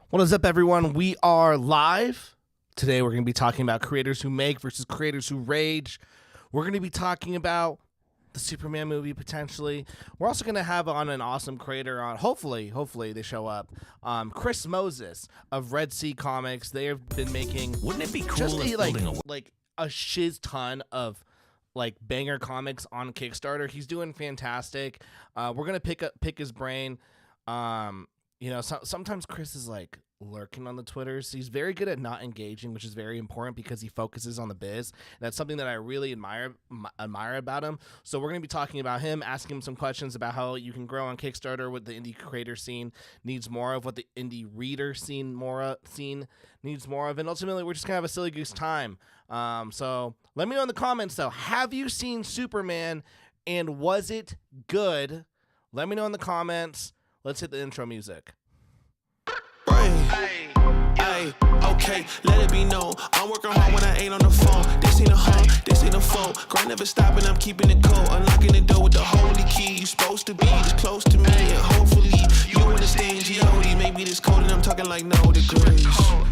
What is up, everyone? We are live. Today, we're going to be talking about creators who make versus creators who rage. We're going to be talking about the Superman movie, potentially. We're also going to have on an awesome creator on, hopefully they show up, Chris Moses of Red Sea Comics. They have been making... Wouldn't it be cool just if like a shiz ton of like banger comics on Kickstarter. He's doing fantastic. We're going to pick his brain. Sometimes Chris is like lurking on the Twitters. He's very good at not engaging, which is very important because he focuses on the biz. That's something that I really admire about him. So we're going to be talking about him, asking him some questions about how you can grow on Kickstarter, what the indie creator scene needs more of, what the indie reader scene needs more of, and ultimately we're just going to have a silly goose time. So let me know in the comments, though. Have you seen Superman, and was it good? Let me know in the comments. Let's hit the intro music. Hey, okay, let it be known. I'm working hard when I ain't on the phone. This ain't a home, this ain't a phone. Grind never stopping, I'm keeping it cold. Unlocking the door with the holy key. You supposed to be this close to me, and hopefully you understand G.O.D. Maybe this cold and I'm talking like no degrees.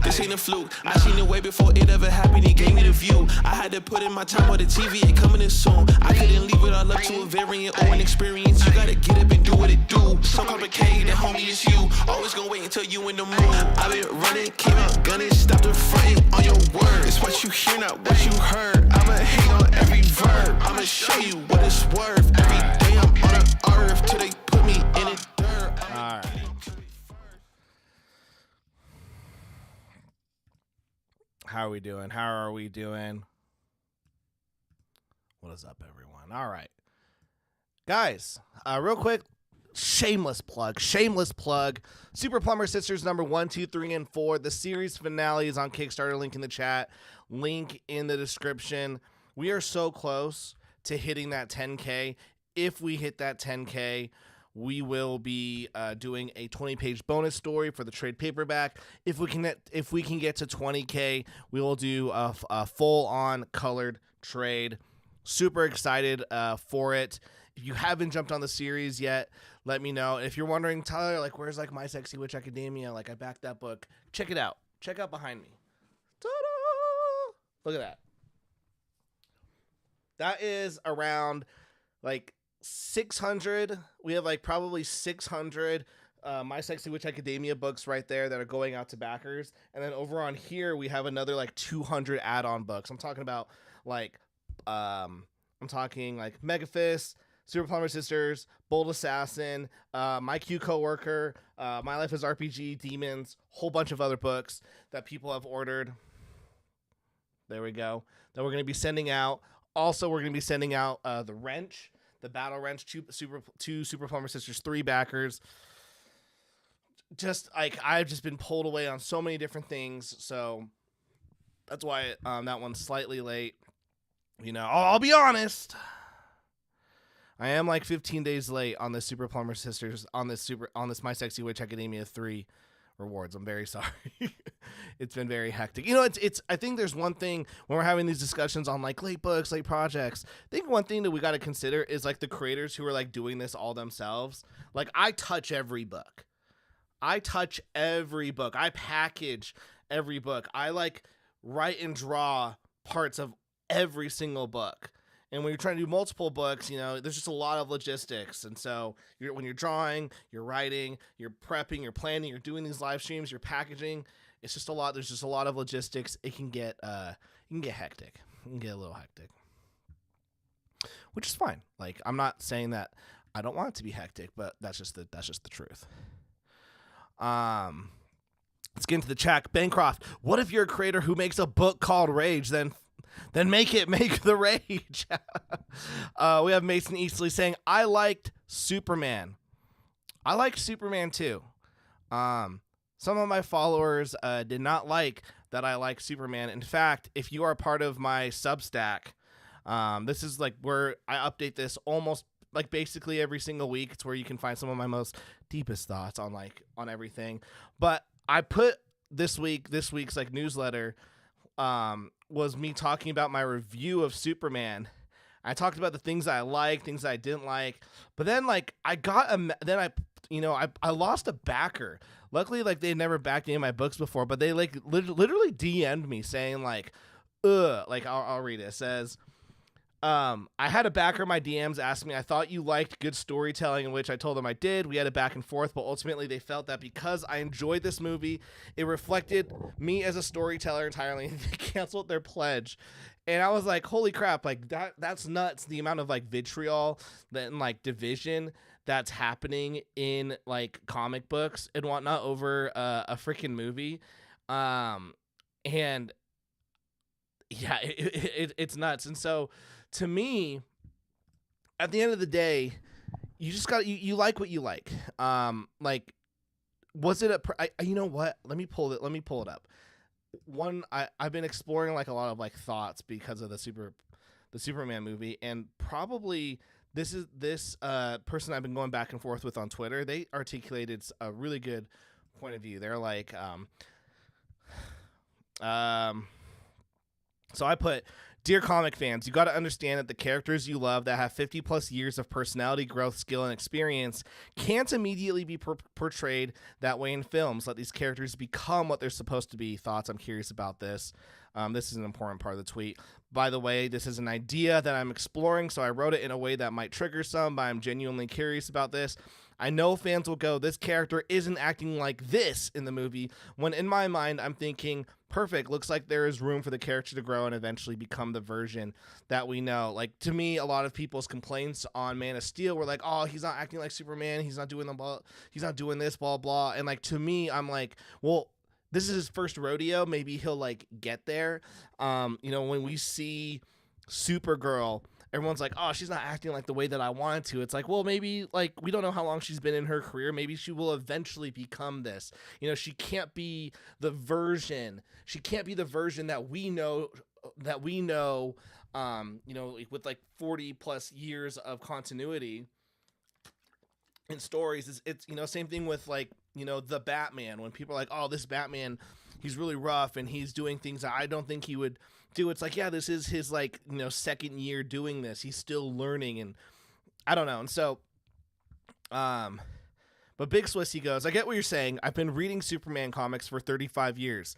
This ain't a fluke. I seen it way before it ever happened. He gave me the view. I had to put in my time on the TV. It coming in soon. I couldn't leave it all up to a variant or an experience. You gotta get up and do what it do. So complicated, homie, it's you. Always gonna wait until you in the mood. I've been running, came out gunning, stopped the fronting on your word. It's what you hear, not what you heard. I'ma hate on every verb. I'ma show you what it's worth. Every day I'm on the earth till they put me in the dirt. All right. How are we doing? What is up, everyone? All right. Guys, real quick, shameless plug. Super Plumber Sisters number 1, 2, 3, and 4. The series finale is on Kickstarter. Link in the chat. Link in the description. We are so close to hitting that 10K. If we hit that 10K, we will be doing a 20-page bonus story for the trade paperback. If we can get to 20K, we will do a full-on colored trade. Super excited for it. If you haven't jumped on the series yet, let me know. If you're wondering, Tyler, like, where's like My Sexy Witch Academia? Like, I backed that book. Check it out. Check out behind me. Ta-da! Look at that. That is around like 600. We have like probably 600 My Sexy Witch Academia books right there that are going out to backers. And then over on here, we have another like 200 add-on books. I'm talking like Megafist, Super Plumber Sisters, Bold Assassin, My Q Coworker, My Life as RPG, Demons, whole bunch of other books that people have ordered. There we go. That we're going to be sending out. Also, we're going to be sending out the Wrench, the Battle Wrench, two Super Plumber Sisters 3 backers. Just like I've just been pulled away on so many different things, so that's why that one's slightly late. You know, I'll be honest. I am like 15 days late on this Super Plumber Sisters on this My Sexy Witch Academia 3 rewards. I'm very sorry. It's been very hectic. You know, it's I think there's one thing when we're having these discussions on like late books, late projects. I think one thing that we got to consider is like the creators who are like doing this all themselves. Like I touch every book. I package every book. I like write and draw parts of every single book. And when you're trying to do multiple books, you know, there's just a lot of logistics. And so when you're drawing, you're writing, you're prepping, you're planning, you're doing these live streams, you're packaging, it's just a lot. There's just a lot of logistics. It can get hectic. It can get a little hectic, which is fine. Like, I'm not saying that I don't want it to be hectic, but that's just the truth. Let's get into the chat. Bancroft, what if you're a creator who makes a book called Rage, then make the rage. We have Mason Eastley saying, I liked Superman. I liked Superman too. Some of my followers did not like that I like Superman. In fact, if you are part of my Substack, this is like where I update this almost like basically every single week. It's where you can find some of my most deepest thoughts on everything. But I put this week's like newsletter was me talking about my review of Superman. I talked about the things I liked, things I didn't like, but then like I lost a backer. Luckily, like they never backed any of my books before, but they like literally DM'd me saying like, ugh, like I'll read it. It says, I had a backer in my DMs ask me, I thought you liked good storytelling, in which I told them I did. We had a back and forth, but ultimately they felt that because I enjoyed this movie, it reflected me as a storyteller entirely, and they canceled their pledge. And I was like, holy crap, like that's nuts. The amount of like vitriol and like division that's happening in like comic books and whatnot over a freaking movie. And yeah, it's nuts. And so to me, at the end of the day, you just got you like what you like. Like, was it you know what? Let me pull it up. I've been exploring like a lot of like thoughts because of the Superman movie, and probably this person I've been going back and forth with on Twitter. They articulated a really good point of view. They're like, so I put, dear comic fans, you got to understand that the characters you love that have 50 plus years of personality growth, skill, and experience can't immediately be portrayed that way in films. Let these characters become what they're supposed to be. Thoughts? I'm curious about this. This is an important part of the tweet. By the way, this is an idea that I'm exploring, so I wrote it in a way that might trigger some, but I'm genuinely curious about this. I know fans will go, this character isn't acting like this in the movie, when in my mind, I'm thinking, perfect, looks like there is room for the character to grow and eventually become the version that we know. Like, to me, a lot of people's complaints on Man of Steel were like, oh, he's not acting like Superman, he's not doing this, blah, blah. And like, to me, I'm like, well, this is his first rodeo. Maybe he'll like get there. You know, when we see Supergirl, everyone's like, oh, she's not acting like the way that I wanted to. It's like, well, maybe like we don't know how long she's been in her career. Maybe she will eventually become this. You know, she can't be the version. She can't be the version that we know. You know, with like 40 plus years of continuity in stories. It's you know, same thing with like, you know, the Batman. When people are like, oh, this Batman, he's really rough and he's doing things that I don't think he would do. It's like, yeah, this is his like, you know, second year doing this. He's still learning, and I don't know. And so, but Big Swissy goes, I get what you're saying. I've been reading Superman comics for 35 years.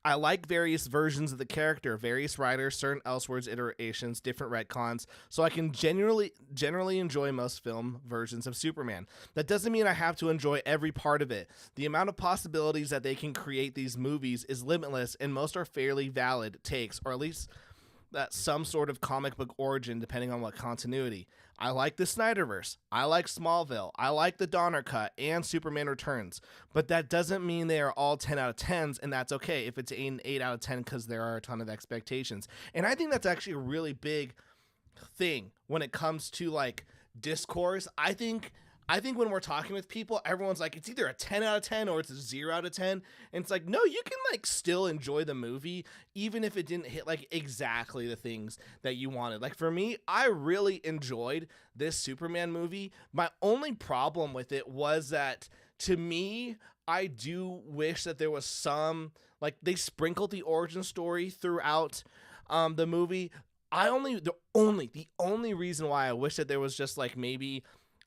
I like various versions of the character, various writers, certain Elseworlds iterations, different retcons, so I can generally enjoy most film versions of Superman. That doesn't mean I have to enjoy every part of it. The amount of possibilities that they can create these movies is limitless, and most are fairly valid takes, or at least that some sort of comic book origin, depending on what continuity. I like the Snyderverse. I like Smallville. I like the Donner Cut and Superman Returns. But that doesn't mean they are all 10 out of 10s, and that's okay if it's an 8 out of 10 because there are a ton of expectations. And I think that's actually a really big thing when it comes to like discourse. I think when we're talking with people, everyone's like, it's either a 10 out of 10 or it's a 0 out of 10. And it's like, no, you can like still enjoy the movie, even if it didn't hit like exactly the things that you wanted. Like for me, I really enjoyed this Superman movie. My only problem with it was that, to me, I do wish that there was some, like, they sprinkled the origin story throughout the movie. The only reason why I wish that there was just like maybe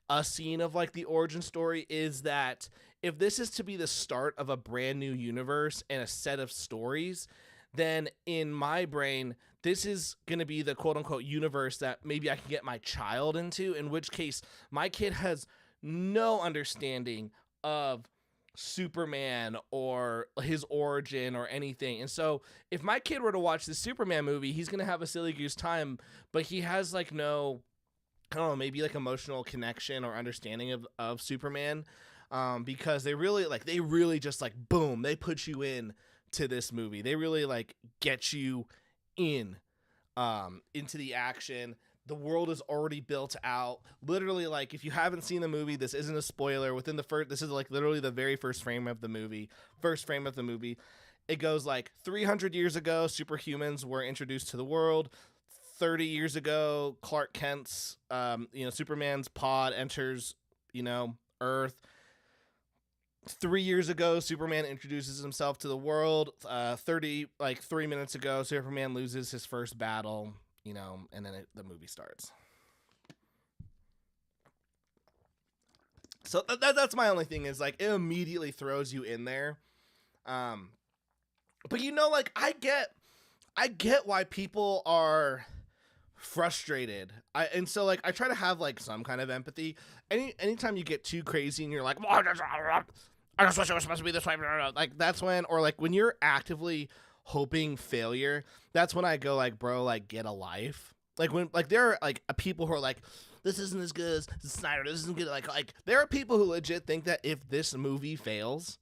a scene of like the origin story is that if this is to be the start of a brand new universe and a set of stories, then in my brain, this is going to be the quote unquote universe that maybe I can get my child into, in which case my kid has no understanding of Superman or his origin or anything. And so if my kid were to watch the Superman movie, he's going to have a silly goose time, but he has like no, I don't know, maybe like emotional connection or understanding of Superman, because they really just like, boom, they put you in to this movie. They really like get you in, into the action. The world is already built out. Literally, like, if you haven't seen the movie, this isn't a spoiler. This is like literally the very first frame of the movie. It goes like 300 years ago, superhumans were introduced to the world. 30 years ago, Clark Kent's, Superman's pod enters, Earth. 3 years ago, Superman introduces himself to the world. 3 minutes ago, Superman loses his first battle, and then the movie starts. So that's my only thing is like it immediately throws you in there. But you know, like I get why people are frustrated. And so like I try to have like some kind of empathy. Anytime you get too crazy and you're like, I just wish it was supposed to be this way, like that's when, or like when you're actively hoping failure, that's when I go like, bro, like get a life. Like when like there are like people who are like, this isn't as good as Snyder, this isn't good, like there are people who legit think that if this movie fails,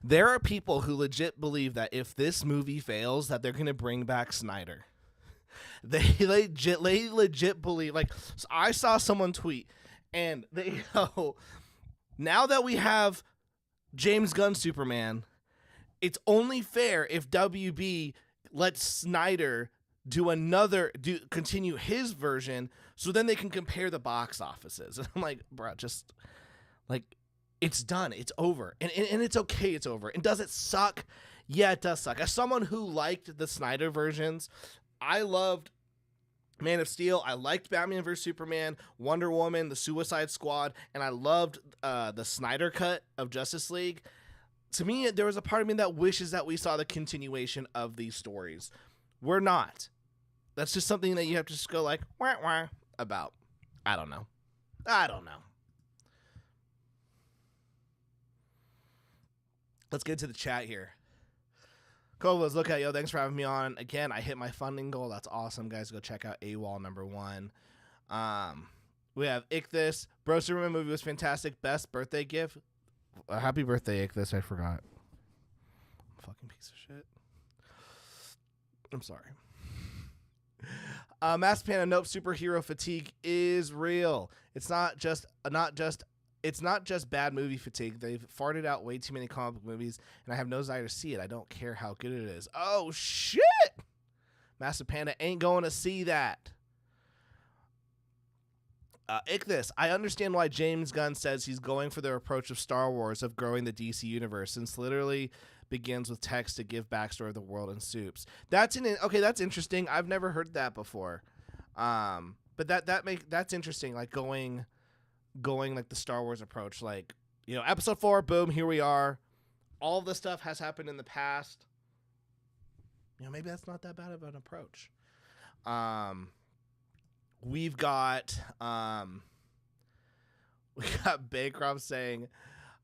there are people who legit believe that if this movie fails that they're gonna bring back Snyder. They legit believe, like, so I saw someone tweet and they go, now that we have James Gunn Superman, it's only fair if WB lets Snyder continue his version, so then they can compare the box offices. And I'm like, bro, just like it's done, it's over, and it's okay, it's over. And does it suck? Yeah, it does suck. As someone who liked the Snyder versions, I loved Man of Steel, I liked Batman vs Superman, Wonder Woman, the Suicide Squad, and I loved the Snyder cut of Justice League. To me, there was a part of me that wishes that we saw the continuation of these stories. We're not. That's just something that you have to just go like, wah, wah, about. I don't know. Let's get to the chat here. Kovas, look at yo. Thanks for having me on. Again, I hit my funding goal. That's awesome, guys. Go check out AWOL #1. We have Ichthus. Bro, Superman movie was fantastic. Best birthday gift. Happy birthday, Ichthus. I forgot. Fucking piece of shit. I'm sorry. Master Panda, nope. Superhero fatigue is real. It's not just bad movie fatigue. They've farted out way too many comic book movies, and I have no desire to see it. I don't care how good it is. Oh shit! Master Panda ain't going to see that. Ichthus, I understand why James Gunn says he's going for their approach of Star Wars of growing the DC universe, since literally begins with text to give backstory of the world and soups. That's interesting. I've never heard that before. But that's interesting. Like going like the Star Wars approach. Like, you know, episode 4, boom, here we are. All of this stuff has happened in the past. You know, maybe that's not that bad of an approach. We've got Bancroft saying,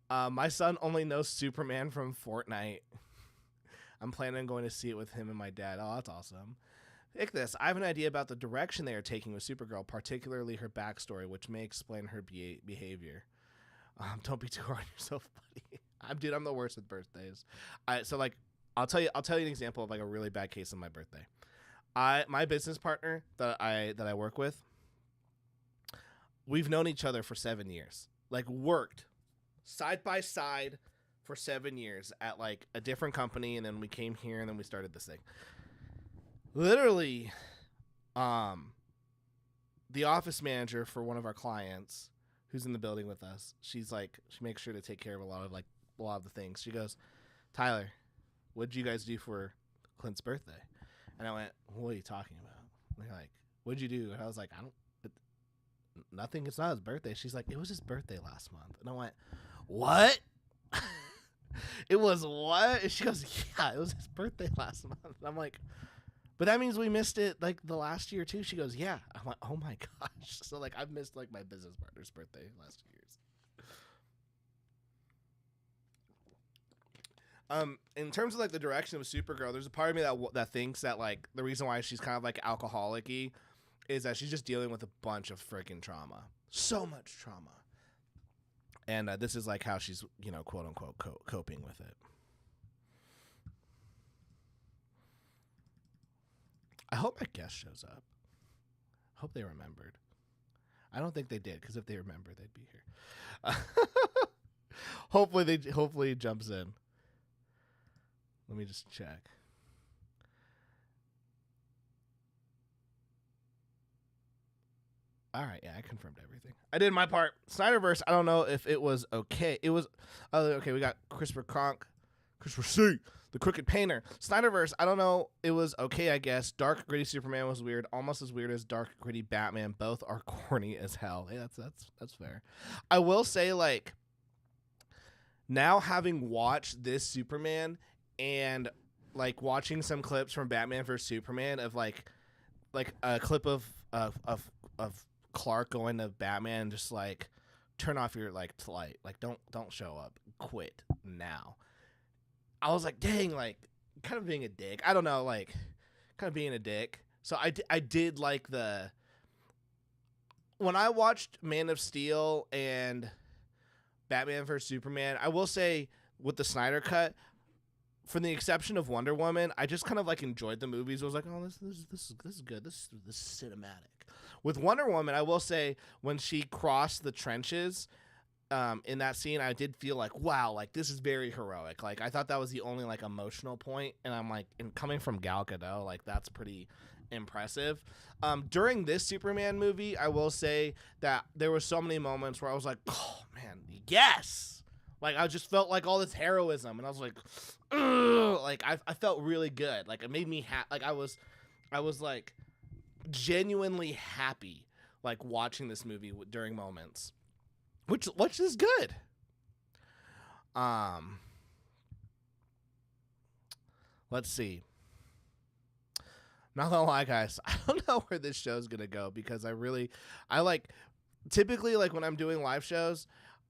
my son only knows Superman from Fortnite. I'm planning on going to see it with him and my dad. Oh, that's awesome. Ichthus, I have an idea about the direction they are taking with Supergirl, particularly her backstory, which may explain her behavior. Don't be too hard on yourself, buddy. I'm the worst with birthdays. I'll tell you an example of like a really bad case of my birthday. My business partner that I work with, we've known each other for 7 years. Like worked side by side for 7 years at like a different company, and then we came here and then we started this thing. Literally, the office manager for one of our clients who's in the building with us, she makes sure to take care of a lot of the things. She goes, Tyler, what'd you guys do for Clint's birthday? And I went, what are you talking about? And they're like, what'd you do? And I was like, nothing. It's not his birthday. She's like, it was his birthday last month. And I went, what? It was what? And she goes, yeah, it was his birthday last month. And I'm like, but that means we missed it like the last year too. She goes, yeah. I'm like, oh my gosh. So like I've missed like my business partner's birthday last 2 years. In terms of like the direction of Supergirl, there's a part of me that thinks that like the reason why she's kind of like alcoholic-y is that she's just dealing with a bunch of freaking trauma. So much trauma. And this is like how she's, you know, quote unquote coping with it. I hope my guest shows up. I hope they remembered. I don't think they did, because if they remember, they'd be here. Hopefully he jumps in. Let me just check. All right, yeah, I confirmed everything. I did my part. Snyderverse, I don't know if it was okay. It was okay. We got Christopher Kronk Christopher C, the Crooked Painter. Snyderverse, I don't know. It was okay, I guess. Dark, gritty Superman was weird. Almost as weird as dark, gritty Batman. Both are corny as hell. Hey, that's fair. I will say, like, now having watched this Superman and, like, watching some clips from Batman vs. Superman of, like a clip of Clark going to Batman and just, like, turn off your, like, light. Like, don't show up. Quit now. I was like, dang, like, kind of being a dick. I don't know, like, kind of being a dick. So I did like when I watched Man of Steel and Batman vs. Superman, I will say with the Snyder Cut, for the exception of Wonder Woman, I just kind of, like, enjoyed the movies. I was like, oh, this is good. This is cinematic. With Wonder Woman, I will say when she crossed the trenches, in that scene, I did feel like, wow, like, this is very heroic. Like, I thought that was the only, like, emotional point, and I'm like, and coming from Gal Gadot, like, that's pretty impressive. During this Superman movie, I will say that there were so many moments where I was like, oh man, yes, like, I just felt like all this heroism, and I was like, ugh! Like, I felt really good. Like, it made me like I was like genuinely happy, like, watching this movie during moments. Which is good. Let's see. Not gonna lie, guys, I don't know where this show's gonna go because typically, like, when I'm doing live shows,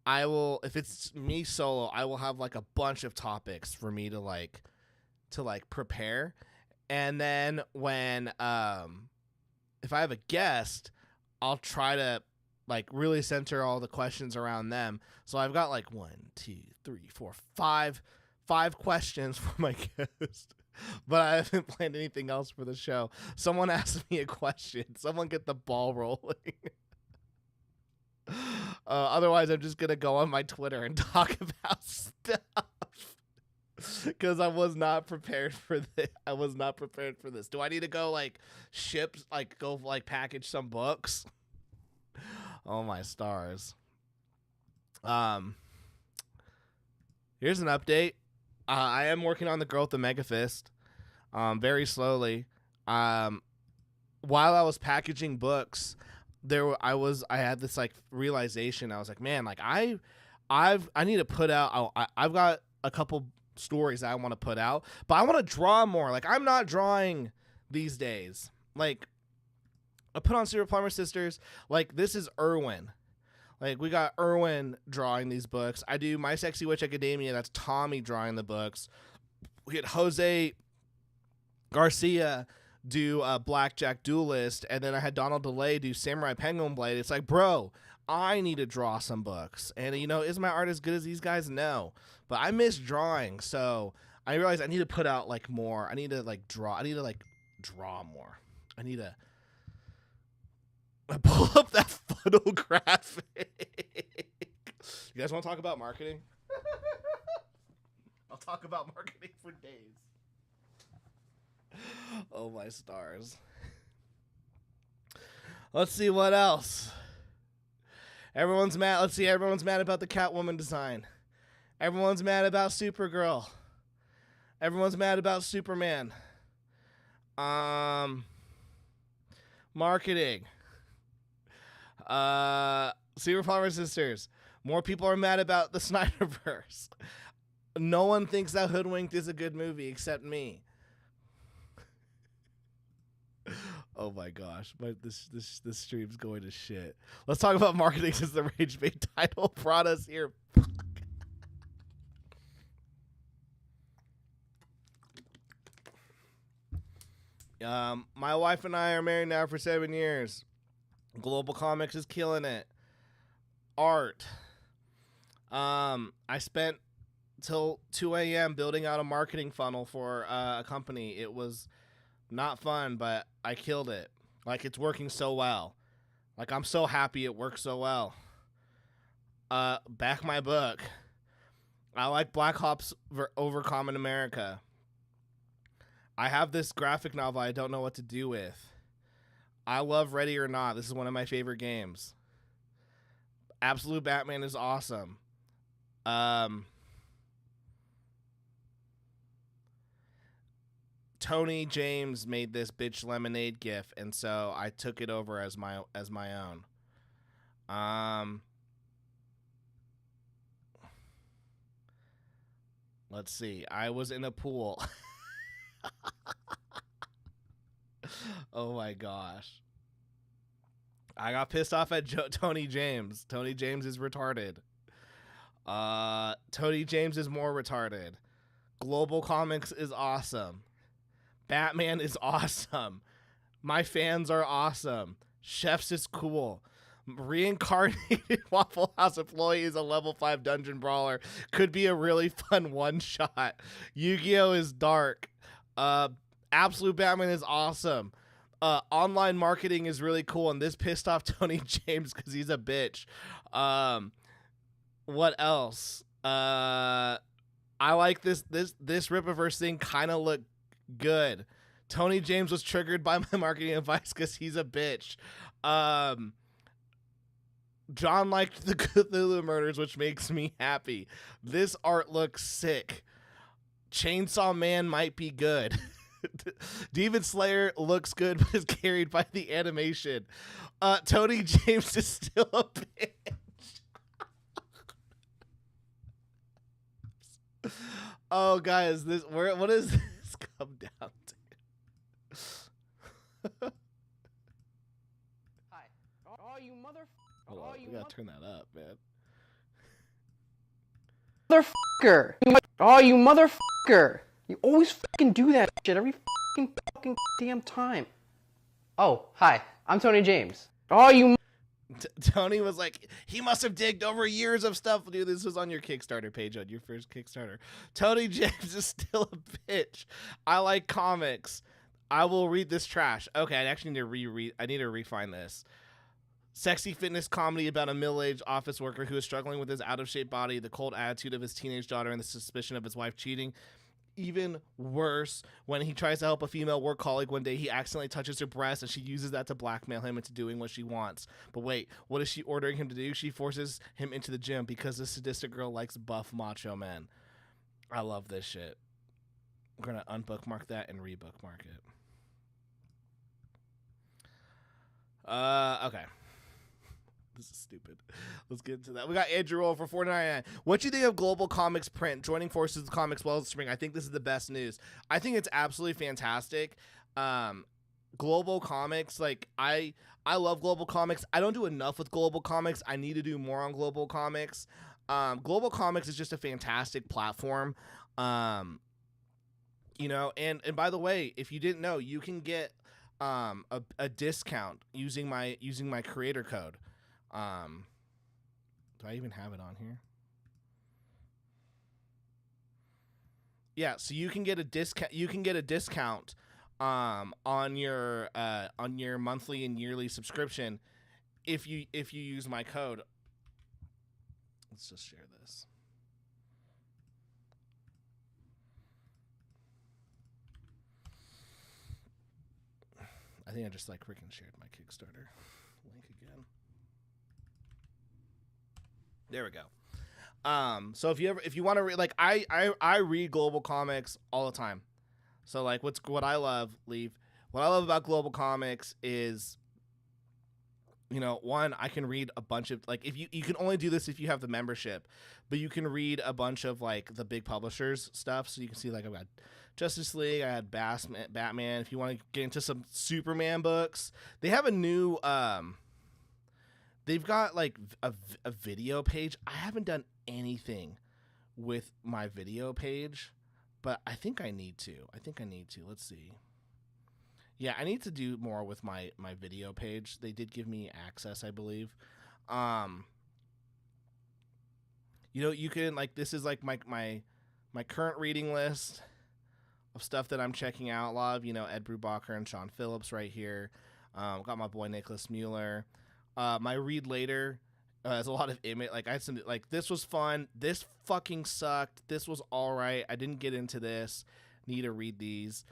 I will, if it's me solo, I will have, like, a bunch of topics for me to prepare, and then when if I have a guest, I'll try to, like, really center all the questions around them. So I've got, like, 1, 2, 3, 4, 5 questions for my guest, but I haven't planned anything else for the show. Someone asked me a question. Someone get the ball rolling. Otherwise, I'm just gonna go on my Twitter and talk about stuff because I was not prepared for this. Do I need to go, like, package some books? Oh, my stars. Here's an update. I am working on the Growth of Megafist, very slowly. While I was packaging books, I had this, like, realization. I was like, man, like, I need to put out. I've got a couple stories I want to put out, but I want to draw more. Like, I'm not drawing these days. Like, I put on Super Plumber Sisters. Like, this is Irwin. Like, we got Irwin drawing these books. I do My Sexy Witch Academia. That's Tommy drawing the books. We had Jose Garcia do Blackjack Duelist, and then I had Donald DeLay do Samurai Penguin Blade. It's like, bro, I need to draw some books. And, you know, is my art as good as these guys? No. But I miss drawing, so I realized I need to put out, like, more. I need to, like, draw. I need to, like, draw more. I need to pull up that funnel graphic. You guys want to talk about marketing? I'll talk about marketing for days. Oh, my stars. Let's see what else. Everyone's mad. Let's see. Everyone's mad about the Catwoman design. Everyone's mad about Supergirl. Everyone's mad about Superman. Marketing. Super Plumber Sisters. More people are mad about the Snyderverse. No one thinks that Hoodwinked is a good movie except me. Oh my gosh, this stream's going to shit. Let's talk about marketing since the Rage Bait title brought us here. My wife and I are married now for 7 years. Global Comics is killing it. Art. I spent till 2 a.m. building out a marketing funnel for a company. It was not fun, but I killed it. Like, it's working so well. Like, I'm so happy it works so well. Back my book. I like Black Ops over Common America. I have this graphic novel I don't know what to do with. I love Ready or Not. This is one of my favorite games. Absolute Batman is awesome. Tony James made this bitch lemonade gif, and so I took it over as my own. Let's see. I was in a pool. Oh my gosh. I got pissed off at Tony James. Tony James is retarded. Tony James is more retarded. Global Comics is awesome. Batman is awesome. My fans are awesome. Chefs is cool. Reincarnated Waffle House employee is a level 5 dungeon brawler. Could be a really fun one-shot. Yu-Gi-Oh! Is dark. Absolute Batman is awesome. Online marketing is really cool, and this pissed off Tony James because he's a bitch. What else? I like this Rippaverse thing kind of looked good. Tony James was triggered by my marketing advice because he's a bitch. John liked the Cthulhu murders, which makes me happy. This art looks sick. Chainsaw Man might be good. Demon Slayer looks good, but is carried by the animation. Tony James is still a bitch. Oh, guys, what does this come down to? Hi. Oh, you mother. Hold on, we gotta turn that up, man. Motherfucker! Oh, you motherfucker! You always fucking do that shit every fucking damn time. Oh, hi. I'm Tony James. Oh, you. Tony was like, he must have digged over years of stuff. Dude, this was on your Kickstarter page, on your first Kickstarter. Tony James is still a bitch. I like comics. I will read this trash. Okay, I actually need to refine this. Sexy fitness comedy about a middle-aged office worker who is struggling with his out-of-shape body, the cold attitude of his teenage daughter, and the suspicion of his wife cheating. Even worse, when he tries to help a female work colleague one day, he accidentally touches her breast, and she uses that to blackmail him into doing what she wants. But wait, what is she ordering him to do? She forces him into the gym because the sadistic girl likes buff macho men. I love this shit. We're going to unbookmark that and rebookmark it. Okay. This is stupid. Let's get into that. We got Andrew Roll for $4.99. What do you think of Global Comics print joining forces with Comics Well this spring? I think this is the best news. I think it's absolutely fantastic. Global Comics, like I love Global Comics. I don't do enough with Global Comics. I need to do more on Global Comics. Global Comics is just a fantastic platform. You know, and by the way, if you didn't know, you can get a discount using my creator code. Do I even have it on here? Yeah, so you can get a discount. You can get a discount on your monthly and yearly subscription if you use my code. Let's just share this. I think I just freaking shared my Kickstarter link again. There we go. So if you want to read, I read Global Comics all the time. So what I love about Global Comics is, you know, one, I can read a bunch of, if you can only do this if you have the membership, but you can read a bunch of the big publishers stuff. So you can see I've got Justice League, I had Batman. If you want to get into some Superman books, they have a new they've got a video page. I haven't done anything with my video page, but I think I need to. Let's see. Yeah, I need to do more with my video page. They did give me access, I believe. You know, you can this is my current reading list of stuff that I'm checking out. A lot of, you know, Ed Brubaker and Sean Phillips right here. Got my boy Nicholas Mueller. My read later has a lot of image. I had some this was fun. This fucking sucked. This was all right. I didn't get into this. Need to read these.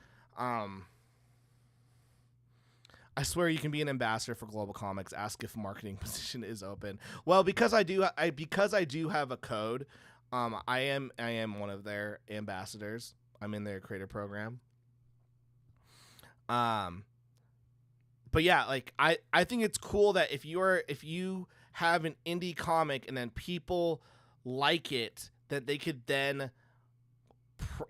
I swear you can be an ambassador for Global Comics. Ask if marketing position is open. Well, because I do have a code. I am one of their ambassadors. I'm in their creator program. But yeah, like I think it's cool that if you have an indie comic and then people like it, that they could then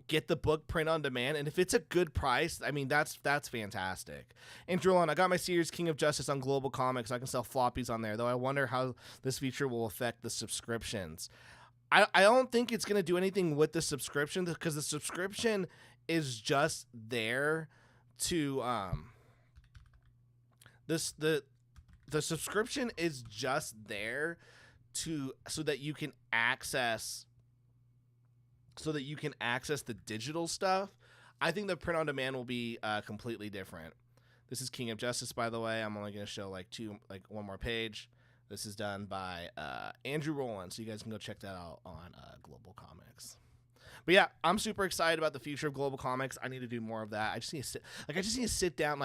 get the book print on demand, and if it's a good price, I mean that's fantastic. And Drillon, I got my series King of Justice on Global Comics. So I can sell floppies on there, though I wonder how this feature will affect the subscriptions. I don't think it's going to do anything with the subscription, because the subscription is just there to the subscription is just there so that you can access the digital stuff. I think the print on demand will be completely different. This is King of Justice, by the way. I'm only going to show one more page. This is done by Andrew Rowland, so you guys can go check that out on Global Comics. But yeah, I'm super excited about the future of Global Comics. I need to do more of that. I just need to sit down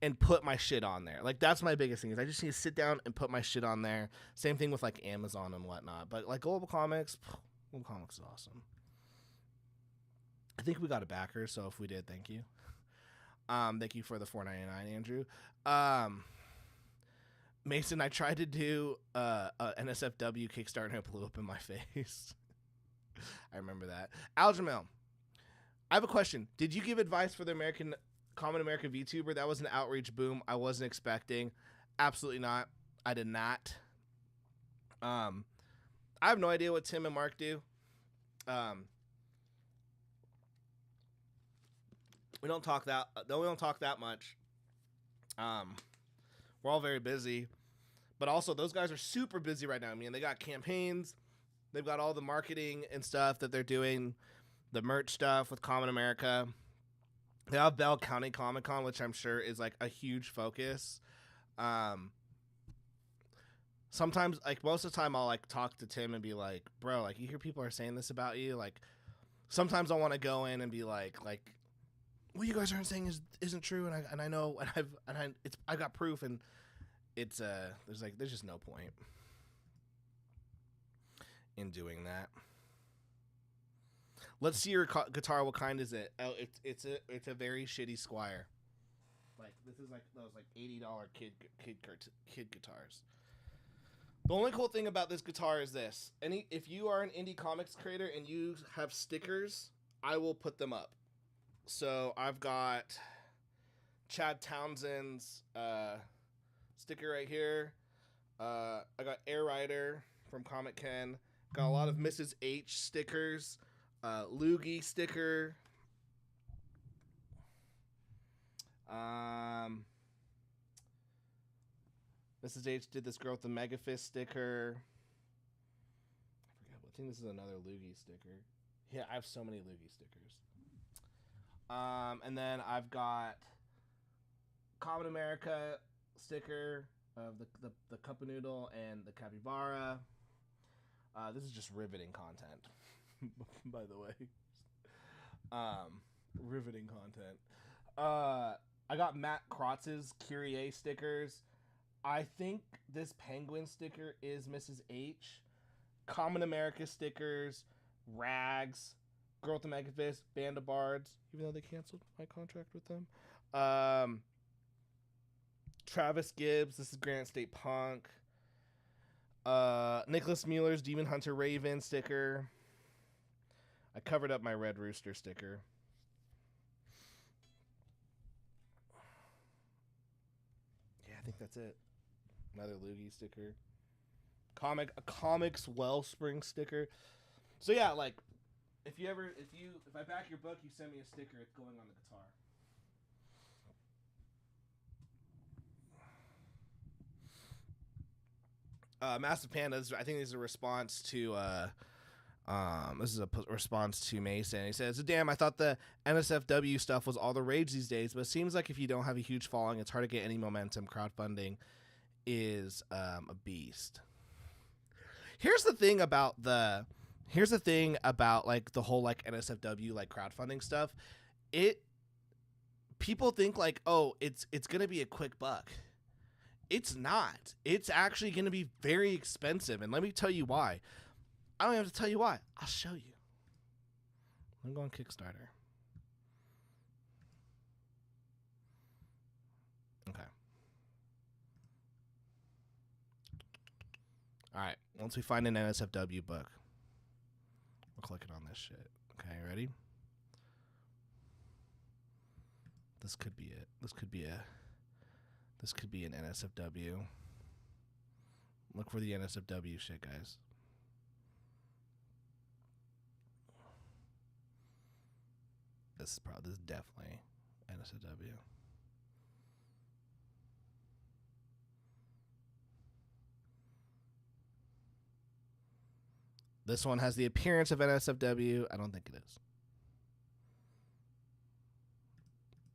and put my shit on there. Like, that's my biggest thing, is I just need to sit down and put my shit on there. Same thing with like Amazon and whatnot. But like Global Comics is awesome. I think we got a backer, so if we did, thank you. Thank you for the $4.99, Andrew. Mason, I tried to do a NSFW Kickstarter and it blew up in my face. I remember that. Aljamel, I have a question. Did you give advice for the Common American VTuber? That was an outreach boom I wasn't expecting. Absolutely not. I did not. I have no idea what Tim and Mark do. We don't talk that much. We're all very busy, but also those guys are super busy right now. I mean, they got campaigns, they've got all the marketing and stuff that they're doing, the merch stuff with Common America. They have Bell County Comic Con, which I'm sure is like a huge focus. Sometimes, like most of the time, I'll like talk to Tim and be like, "Bro, like you hear people are saying this about you." Like sometimes I want to go in and be like, what you guys aren't saying isn't true, and I know, and I got proof, and it's there's just no point in doing that. Let's see your guitar. What kind is it? Oh, it's a very shitty Squire. Like this is like those like $80 kid guitars. The only cool thing about this guitar is this: if you are an indie comics creator and you have stickers, I will put them up. So I've got Chad Townsend's sticker right here. I got Air Rider from Comic Ken. Got a lot of Mrs. H stickers. Loogie sticker. Mrs. H did this girl with the Mega Fist sticker. I think this is another Loogie sticker. Yeah, I have so many Loogie stickers. And then I've got Common America sticker of the Cup of Noodle and the Capybara. This is just riveting content, by the way. Riveting content. I got Matt Krotz's Kyrie stickers. I think this penguin sticker is Mrs. H. Common America stickers, Rags, Girl with the Mega Fist, Band of Bards, even though they canceled my contract with them. Travis Gibbs, this is Granite State Punk. Nicholas Mueller's Demon Hunter Raven sticker. I covered up my Red Rooster sticker. Yeah, I think that's it. Another Loogie sticker. A Comics Wellspring sticker. So yeah, like if I back your book, you send me a sticker, it's going on the guitar. Massive Pandas, I think this is a response to response to Mason. He says, "Damn, I thought the NSFW stuff was all the rage these days, but it seems like if you don't have a huge following, it's hard to get any momentum. Crowdfunding is a beast." Here's the thing about like the whole like NSFW like crowdfunding stuff. People think like, oh, it's gonna be a quick buck. It's not. It's actually gonna be very expensive, and let me tell you why. I don't have to tell you why. I'll show you. I'm going Kickstarter. Once we find an NSFW book, we're clicking on this shit. Okay, ready? This could be it. This could be an NSFW. Look for the NSFW shit, guys. This is definitely NSFW. This one has the appearance of NSFW. I don't think it is.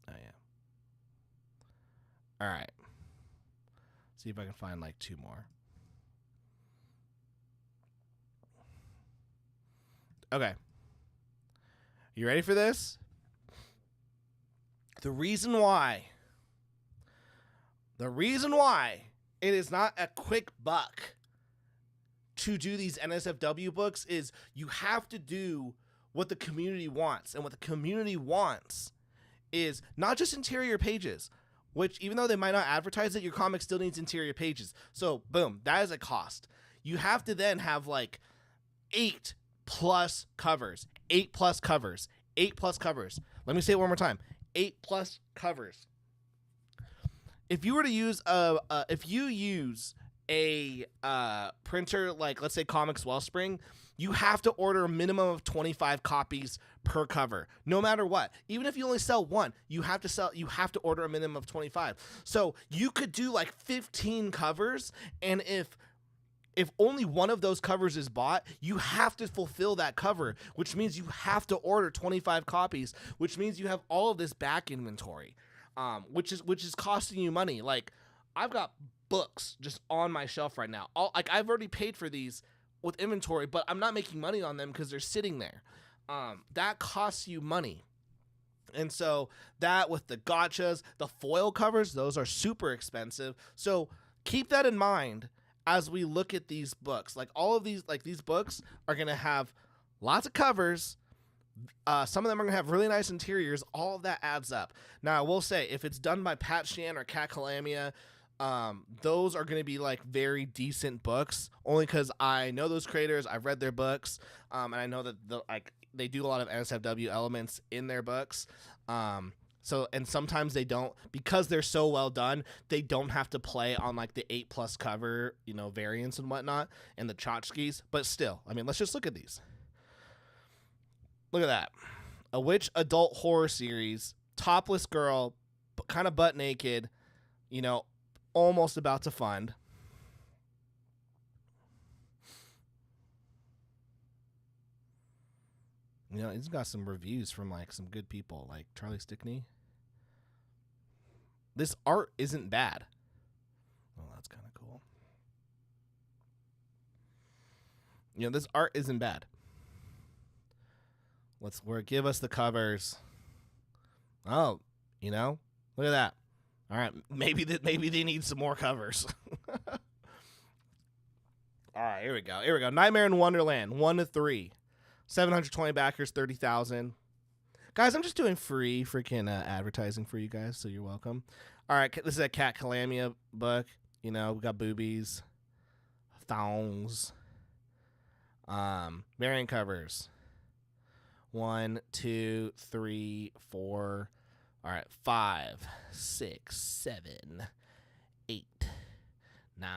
Oh, yeah. All right. See if I can find like 2 more. Okay. You ready for this? The reason why it is not a quick buck to do these NSFW books is you have to do what the community wants. And what the community wants is not just interior pages, which even though they might not advertise it, your comic still needs interior pages. So boom, that is a cost. You have to then have like 8 plus covers, 8 plus covers, 8 plus covers. Let me say it one more time. 8 plus covers. If you were to use a printer like, let's say, Comics Wellspring, you have to order a minimum of 25 copies per cover, no matter what. Even if you only sell one, you have to order a minimum of 25. So you could do like 15 covers, and if only one of those covers is bought, you have to fulfill that cover, which means you have to order 25 copies, which means you have all of this back inventory, which is costing you money. Like, I've got books just on my shelf right now. I've already paid for these with inventory, but I'm not making money on them because they're sitting there. That costs you money. And so that, with the gotchas, the foil covers, those are super expensive. So keep that in mind as we look at these books. Like, all of these, like, these books are going to have lots of covers. Some of them are going to have really nice interiors. All of that adds up. Now, I will say, if it's done by Pat Shan or Cat Calamia, those are going to be like very decent books, only because I know those creators. I've read their books, and I know that they do a lot of NSFW elements in their books. So, and sometimes they don't, because they're so well done, they don't have to play on like the 8 plus cover, variants and whatnot, and the tchotchkes. But still, I mean, let's just look at these. Look at that. A witch adult horror series, topless girl, kind of butt naked, almost about to fund. It's got some reviews from like some good people, like Charlie Stickney. This art isn't bad. Oh, that's kind of cool. This art isn't bad. Give us the covers. Oh, look at that. All right, maybe they need some more covers. All right, here we go. Nightmare in Wonderland, 1 to 3. 720 backers, 30,000. Guys, I'm just doing free freaking advertising for you guys, so you're welcome. All right, this is a Cat Calamia book. We got boobies, thongs, variant covers. 1, 2, 3, 4. All right, 5, 6, 7, 8, 9.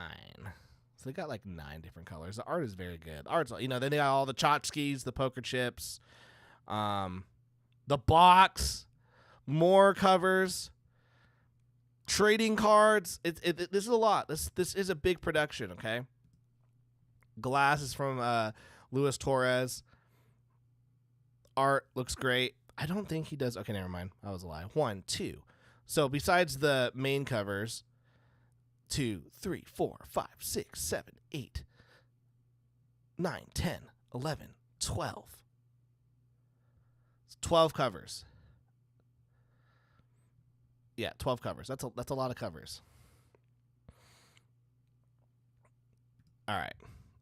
So they got like 9 different colors. The art is very good. The art's, then they got all the tchotchkes, the poker chips, the box, more covers, trading cards. This is a lot. This is a big production. Okay. Glass is from Luis Torres. Art looks great. I don't think he does. Okay, never mind. That was a lie. 1, 2. So besides the main covers, 2, 3, 4, 5, 6, 7, 8, 9, 10, 11, 12. It's 12 covers. Yeah, 12 covers. That's a lot of covers. All right.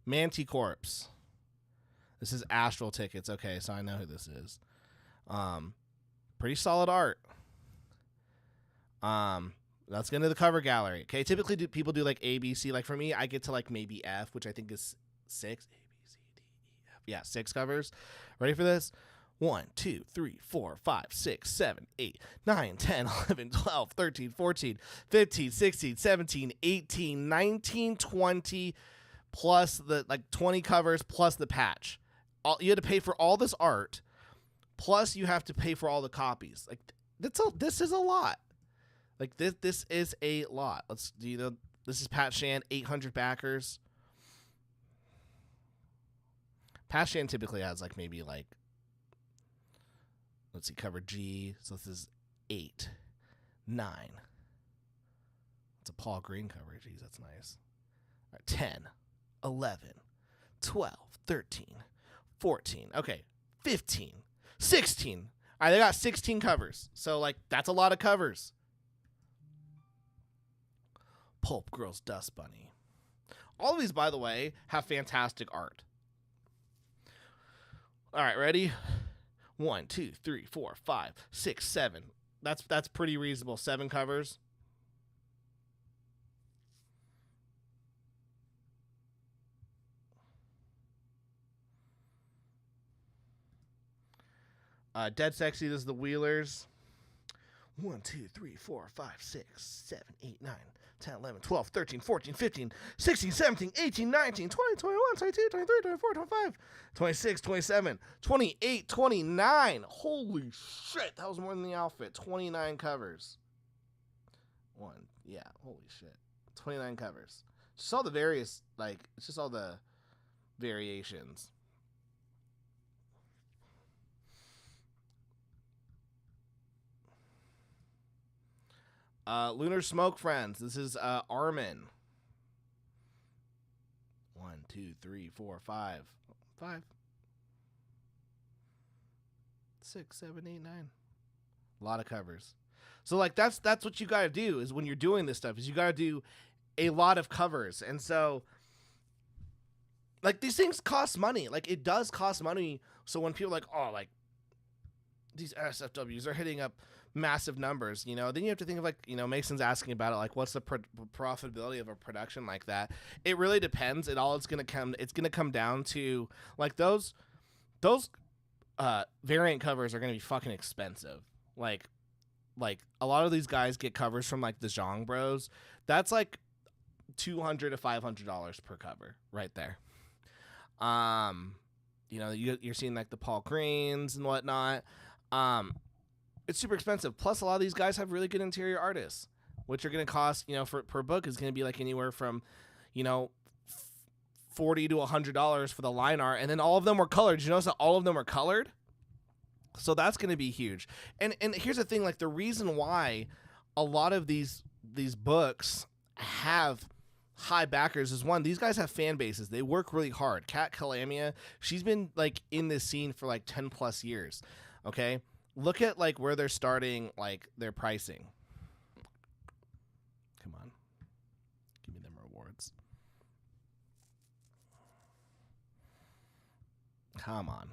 Manticorpse. This is Astral Tickets. Okay, so I know who this is. Pretty solid art. Let's get into the cover gallery. Okay, typically people do like A, B, C. Like for me, I get to like maybe F, which I think is six. A, B, C, D, E, F. Yeah, 6 covers. Ready for this? 1, 2, 3, 4, 5, 6, 7, 8, 9, 10, 11, 12, 13, 14, 15, 16, 17, 18, 19, 20, plus the 20 covers plus the patch. You had to pay for all this art, plus you have to pay for all the copies. This is a lot. This is a lot. This is Pat Shan, 800 backers. Pat Shan typically has maybe let's see, cover G. So this is 8, 9. It's a Paul Green cover. Jeez, that's nice. All right, 10, 11, 12, 13, 14. Okay, 15, 16. All right, they got 16 covers. So, that's a lot of covers. Pulp Girls Dust Bunny. All of these, by the way, have fantastic art. All right, ready? 1, 2, 3, 4, 5, 6, 7. That's pretty reasonable. 7 covers. Dead Sexy, this is the Wheelers. 1, 2, 3, 4, 5, 6, 7, 8, 9, 10, 11, 12, 13, 14, 15, 16, 17, 18, 19, 20, 21, 22, 23, 24, 25, 26, 27, 28, 29. Holy shit, that was more than the outfit. 29 covers. Yeah, holy shit. 29 covers. Just all the various, it's just all the variations. Lunar Smoke Friends. This is Armin. 1, 2, 3, 4, 5. 5. 6, 7, 8, 9. A lot of covers. So that's what you gotta do is when you're doing this stuff, is you gotta do a lot of covers. And so these things cost money. It does cost money. So when people are these SFWs are hitting up massive numbers, then you have to think of Mason's asking about it, what's the profitability of a production like that. It really depends. It's gonna come down to those variant covers are gonna be fucking expensive. A lot of these guys get covers from the Zhang Bros. That's $200 to $500 per cover right there. You're seeing the Paul Greens and whatnot. It's super expensive. Plus, a lot of these guys have really good interior artists, which are going to cost, per book is going to be anywhere from, $40 to $100 for the line art. And then all of them were colored. Did you notice that all of them are colored? So that's going to be huge. And here's the thing, the reason why a lot of these books have high backers is, one, these guys have fan bases. They work really hard. Kat Calamia, she's been in this scene for 10 plus years. Okay. Look at where they're starting their pricing. Come on. Give me them rewards. Come on.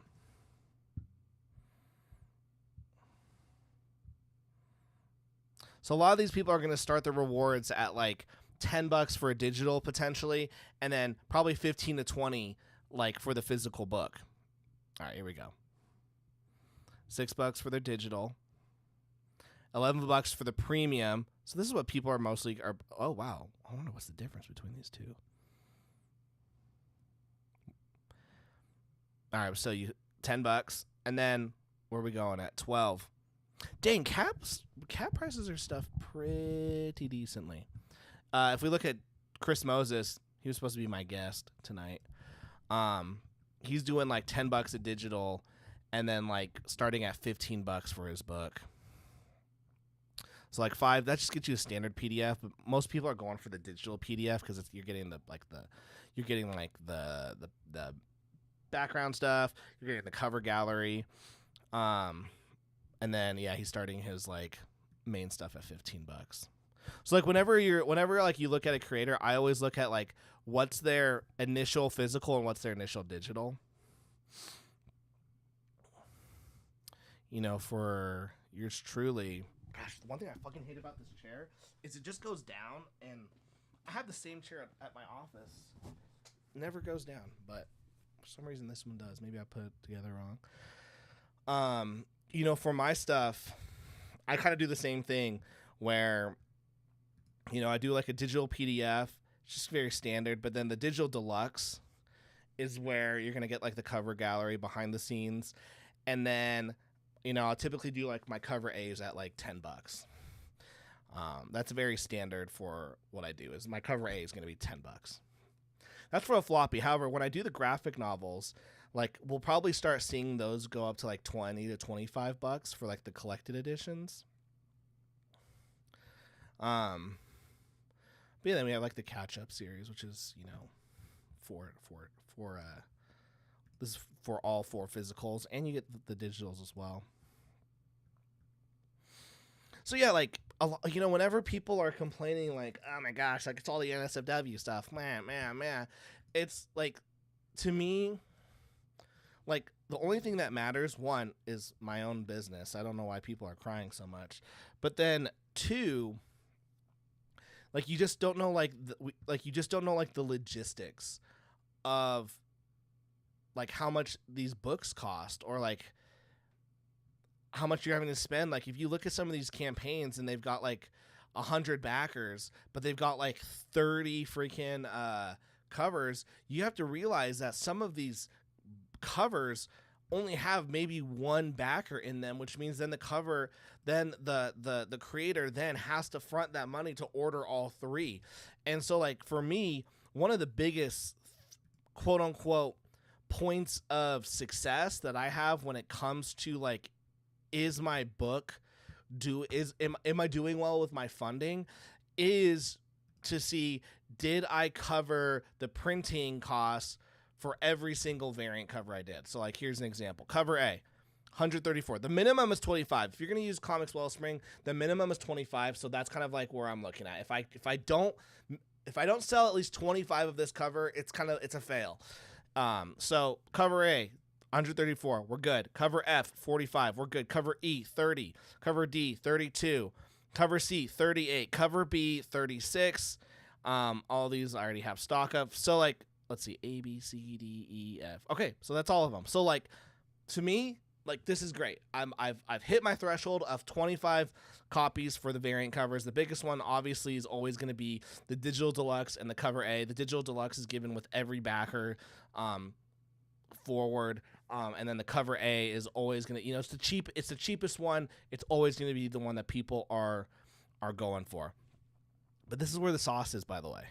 So a lot of these people are going to start the rewards at $10 for a digital potentially, and then probably 15 to 20 for the physical book. All right, here we go. $6 for their digital, $11 for the premium. So this is what people are mostly are. Oh wow, I wonder what's the difference between these two. All right, so you $10, and then where are we going at 12? Dang, cap prices are stuffed pretty decently. If we look at Chris Moses, he was supposed to be my guest tonight. He's doing $10 a digital. And then starting at $15 for his book. So 5, that just gets you a standard PDF. But most people are going for the digital PDF because you're getting the background stuff. You're getting the cover gallery. And then he's starting his main stuff at $15. So whenever you look at a creator, I always look at what's their initial physical and what's their initial digital. For yours truly. Gosh, the one thing I fucking hate about this chair is it just goes down, and I have the same chair at my office. never goes down, but for some reason this one does. Maybe I put it together wrong. You know, for my stuff, I kind of do the same thing where, you know, I do like a digital PDF, it's just very standard, but then the digital deluxe is where you're going to get like the cover gallery behind the scenes. And then, you know, I'll typically do like my cover A's at like $10. That's very standard for what I do. Is my cover A is going to be $10. That's for a floppy. However, when I do the graphic novels, like we'll probably start seeing those go up to like $20 to $25 for like the collected editions. But yeah, then we have like the catch up series, which is, you know, for this is for all 4 physicals, and you get the digitals as well. So yeah, like, you know, whenever people are complaining like, oh my gosh, like it's all the NSFW stuff, man, it's like, to me, like the only thing that matters, one, is my own business. I don't know why people are crying so much, but then 2, like you just don't know the logistics of like how much these books cost, or like how much you're having to spend. Like if you look at some of these campaigns and they've got like 100 backers, but they've got like 30 freaking covers, you have to realize that some of these covers only have maybe 1 backer in them, which means then the cover, then the creator then has to front that money to order all 3. And so like for me, one of the biggest quote unquote points of success that I have when it comes to like, is my book am I doing well with my funding, is to see, did I cover the printing costs for every single variant cover I did. So like here's an example. Cover A, $134. The minimum is $25. If you're going to use Comics Wellspring, the minimum is $25. So that's kind of like where I'm looking at. If I don't sell at least 25 of this cover, it's a fail. So cover A, $134, we're good. Cover F, $45, we're good. Cover E, $30. Cover D, $32. Cover C, $38. Cover B, $36. All these I already have stock of. So like, let's see, A, B, C, D, E, F. Okay, so that's all of them. So like, to me, like this is great. I've hit my threshold of 25 copies for the variant covers. The biggest one obviously is always going to be the digital deluxe and the cover A. The digital deluxe is given with every backer forward, and then the cover A is always going to, you know, it's the cheapest one. It's always going to be the one that people are going for. But this is where the sauce is, by the way.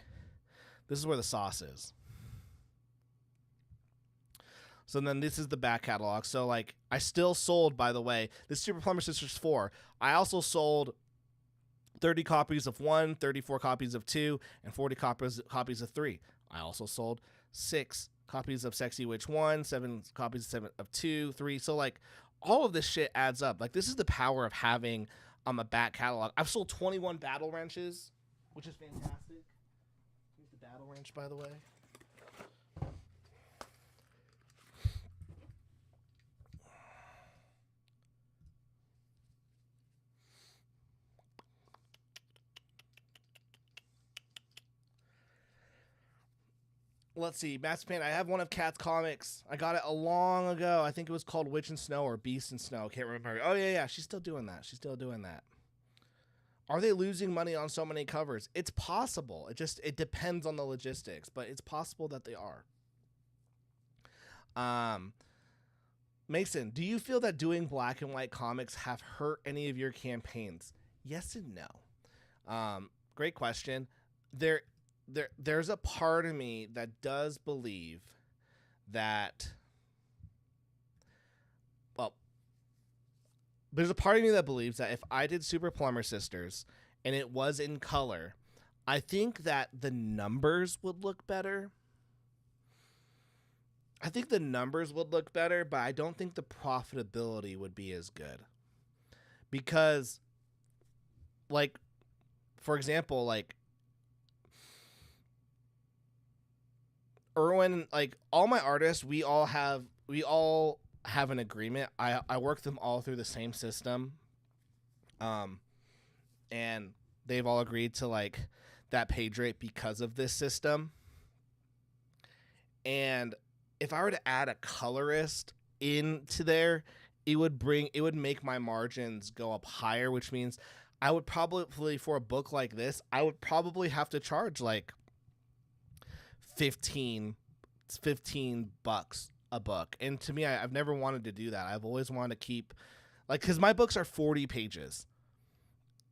This is where the sauce is. So then this is the back catalog. So like I still sold, by the way, this Super Plumber Sisters 4. I also sold 30 copies of 1, 34 copies of 2, and 40 copies of 3. I also sold 6 copies of Sexy Witch 1, 7 copies of 2, 3. So like all of this shit adds up. Like this is the power of having a back catalog. I've sold 21 battle wrenches, which is fantastic. Here's the battle wrench, by the way. Let's see, Master Paint. I have one of Kat's comics. I got it a long ago. I think it was called Witch and Snow or Beast and Snow. Can't remember. Oh yeah, she's still doing that. Are they losing money on so many covers? It's possible. It depends on the logistics, but it's possible that they are. Mason, do you feel that doing black and white comics have hurt any of your campaigns? Yes and no. Great question. There's a part of me that does believe that, well, there's a part of me that believes that if I did Super Plumber Sisters and it was in color, I think that the numbers would look better. I think the numbers would look better, but I don't think the profitability would be as good. Because, like, for example, like, Erwin, like all my artists, we all have an agreement. I work them all through the same system. And they've all agreed to like that page rate because of this system. And if I were to add a colorist into there, it would make my margins go up higher, which means I would probably, for a book like this, I would probably have to charge like 15 bucks a book. And to me, I've never wanted to do that. I've always wanted to keep, like, because my books are 40 pages.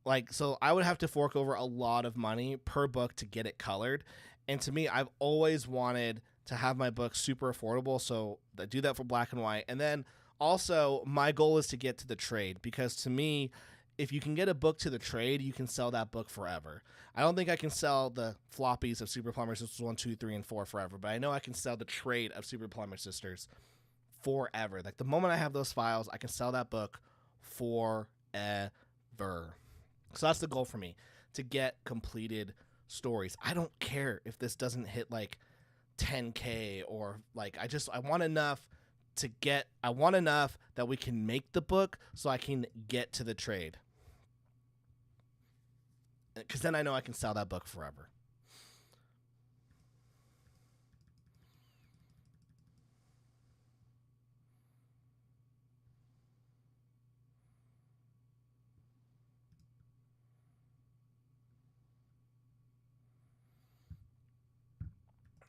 Like, so I would have to fork over a lot of money per book to get it colored. And to me, I've always wanted to have my books super affordable. So I do that for black and white. And then also my goal is to get to the trade, because to me, if you can get a book to the trade, you can sell that book forever. I don't think I can sell the floppies of Super Plumber Sisters 1, 2, 3, and 4 forever, but I know I can sell the trade of Super Plumber Sisters forever. Like, the moment I have those files, I can sell that book forever. So that's the goal for me, to get completed stories. I don't care if this doesn't hit like 10K or like, I want enough that we can make the book so I can get to the trade. Because then I know I can sell that book forever.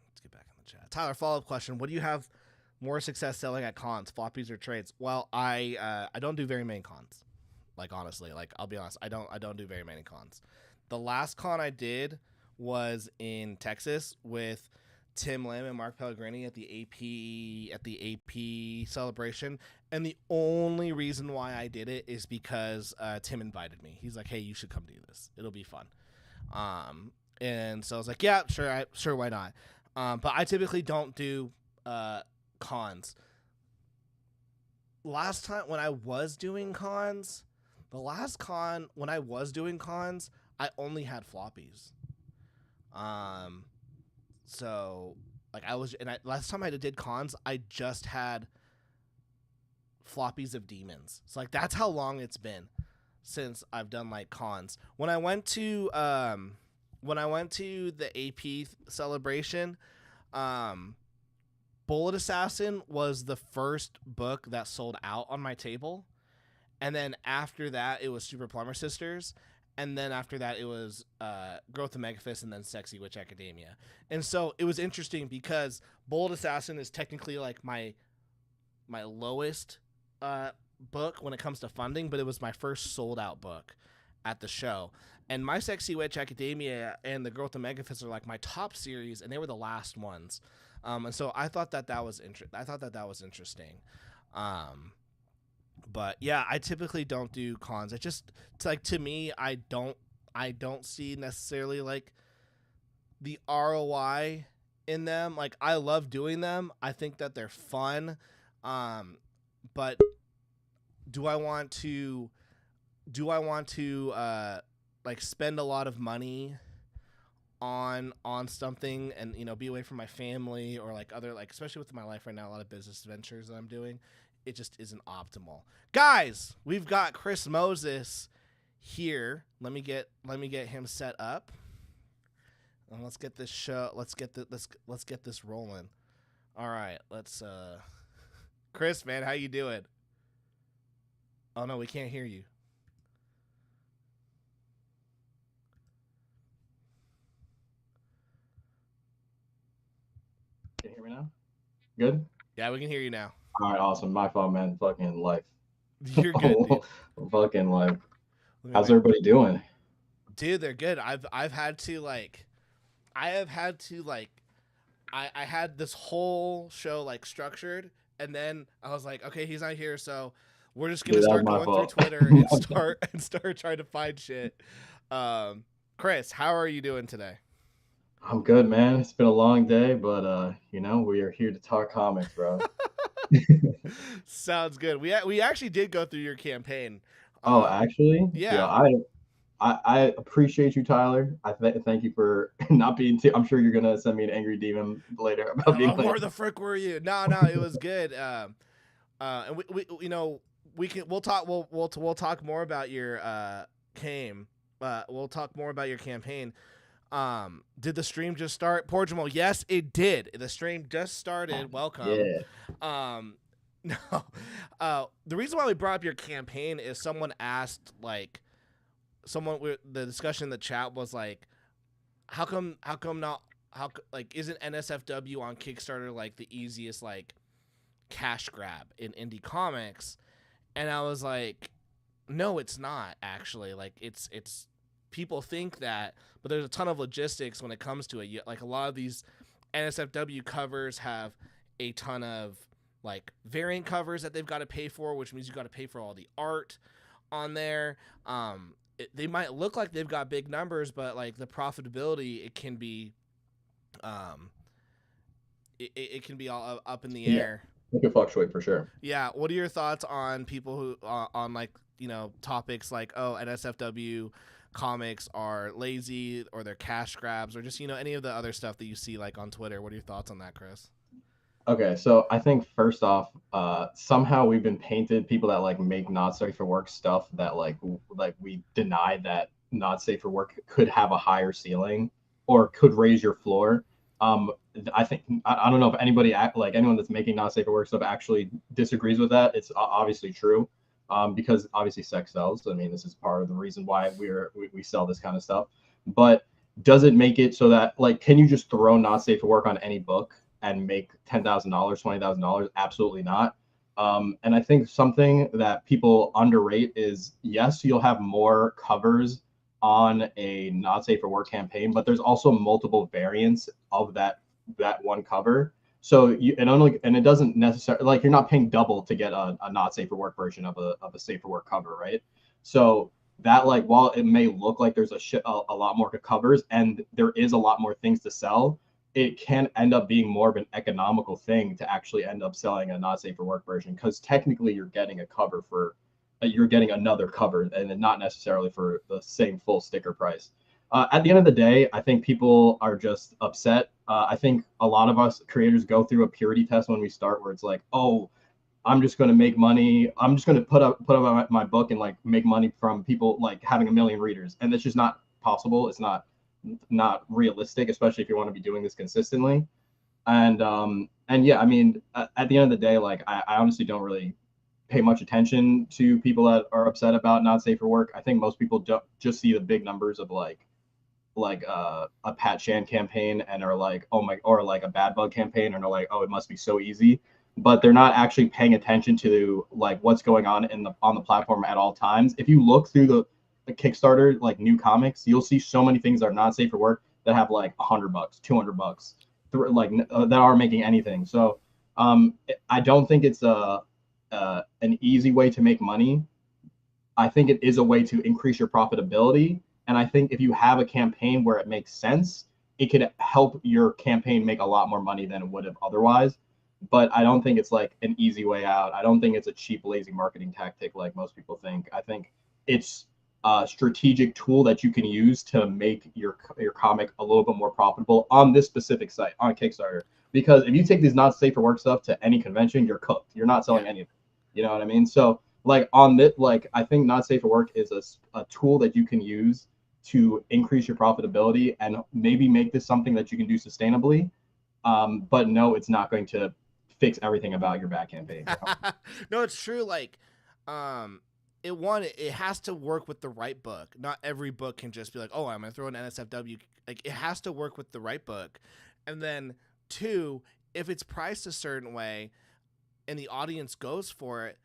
Let's get back in the chat. Tyler, follow-up question. What do you have more success selling at cons, floppies or trades? Well, I don't do very many cons. Like, honestly, like, I'll be honest, I don't do very many cons. The last con I did was in Texas with Tim Lim and Mark Pellegrini at the AP celebration, and the only reason why I did it is because Tim invited me. He's like, "Hey, you should come do this. It'll be fun." And so I was like, "Yeah, sure, why not?" But I typically don't do cons. Last time when I was doing cons, I only had floppies. So like last time I did cons, I just had floppies of demons. So like, that's how long it's been since I've done like cons. When I went to the AP celebration, Bullet Assassin was the first book that sold out on my table. And then after that, it was Super Plumber Sisters. And then after that, it was Growth of Megaphist, and then Sexy Witch Academia. And so it was interesting because Bullet Assassin is technically like my lowest book when it comes to funding, but it was my first sold out book at the show. And my Sexy Witch Academia and the Growth of Megaphist are like my top series, and they were the last ones. And so I thought that was interesting. But yeah, I typically don't do cons. It's like, to me, I don't see necessarily like the ROI in them. Like, I love doing them. I think that they're fun. But do I want to like spend a lot of money on something and, you know, be away from my family or like other, like, especially with my life right now, a lot of business ventures that I'm doing? It just isn't optimal. Guys, we've got Chris Moses here. Let me get him set up. And let's get this rolling. All right, let's Chris, man, how you doing? Oh no, we can't hear you. Can you hear me now? Good? Yeah, we can hear you now. All right, awesome. My fault, man. Fucking life. You're good, dude. Fucking life. How's everybody doing? Dude, they're good. I had this whole show like structured, and then I was like, okay, he's not here, so we're just gonna start going through Twitter and start trying to find shit. Chris, how are you doing today? I'm good, man. It's been a long day, but you know, we are here to talk comics, bro. Sounds good. We actually did go through your campaign. Oh, actually? Yeah. I appreciate you, Tyler. Thank you for not being too. I'm sure you're gonna send me an angry demon later about being where the frick were you? No, it was good. And we'll talk more about your we'll talk more about your campaign. Did the stream just start? Portugal, yes, it did. The stream just started. Welcome. Yeah. No. The reason why we brought up your campaign is someone asked, like, the discussion in the chat was like, how come not, isn't NSFW on Kickstarter like the easiest like cash grab in indie comics? And I was like, no, it's not actually. Like, it's people think that, but there's a ton of logistics when it comes to it. Like, a lot of these NSFW covers have a ton of like variant covers that they've got to pay for, which means you got to pay for all the art on there. They might look like they've got big numbers, but like the profitability, it can be, it can be all up in the air. It can fluctuate for sure. Yeah. What are your thoughts on people who on like, you know, topics like, oh, NSFW comics are lazy or they're cash grabs, or just, you know, any of the other stuff that you see like on Twitter? What are your thoughts on that, Chris? Okay, so I think first off, somehow we've been painted, people that like make not safe for work stuff, that like we deny that not safe for work could have a higher ceiling or could raise your floor. I think I don't know if anybody anyone that's making not safe for work stuff actually disagrees with that. It's obviously true, because obviously sex sells. I mean, this is part of the reason why we sell this kind of stuff. But does it make it so that, like, can you just throw not safe for work on any book and make $10,000, $20,000? Absolutely not. And I think something that people underrate is, yes, you'll have more covers on a not safe for work campaign, but there's also multiple variants of that one cover. So and it doesn't necessarily, like, you're not paying double to get a not safe for work version of a safe for work cover, right? So that, like, while it may look like there's a lot more covers and there is a lot more things to sell, it can end up being more of an economical thing to actually end up selling a not safe for work version, because technically you're getting a cover for, you're getting another cover and not necessarily for the same full sticker price. At the end of the day, I think people are just upset. I think a lot of us creators go through a purity test when we start, where it's like, oh, I'm just going to make money. I'm just going to put up my book and like make money from people like having 1 million readers. And that's just not possible. It's not realistic, especially if you want to be doing this consistently. And yeah, I mean, at the end of the day, like, I honestly don't really pay much attention to people that are upset about not safe for work. I think most people just see the big numbers of like a Pat Shan campaign and are like, oh my, or like a Bad Bug campaign, and are like, oh, it must be so easy. But they're not actually paying attention to like what's going on on the platform at all times. If you look through the Kickstarter, like, new comics, you'll see so many things that are not safe for work that have like $100, $200, that are making anything. So I don't think it's an easy way to make money. I think it is a way to increase your profitability. And I think if you have a campaign where it makes sense, it could help your campaign make a lot more money than it would have otherwise. But I don't think it's like an easy way out. I don't think it's a cheap, lazy marketing tactic like most people think. I think it's a strategic tool that you can use to make your comic a little bit more profitable on this specific site, on Kickstarter. Because if you take these not safe for work stuff to any convention, you're cooked. You're not selling anything. You know what I mean? So like on this, like, I think not safe for work is a tool that you can use to increase your profitability and maybe make this something that you can do sustainably. But no, it's not going to fix everything about your back campaign. No, it's true. Like, it has to work with the right book. Not every book can just be like, oh, I'm gonna throw an NSFW. Like, it has to work with the right book. And then 2, if it's priced a certain way and the audience goes for it,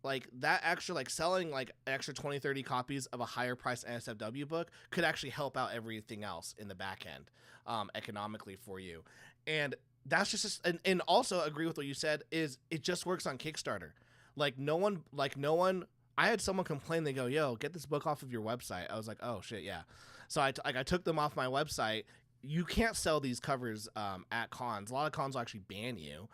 like, that extra, like, selling like extra 20-30 copies of a higher priced NSFW book could actually help out everything else in the back end, economically for you. And that's just and also agree with what you said, is it just works on Kickstarter. No one I had someone complain, they go, yo, get this book off of your website. I was like, oh shit, yeah. So I took them off my website. You can't sell these covers at cons. A lot of cons will actually ban you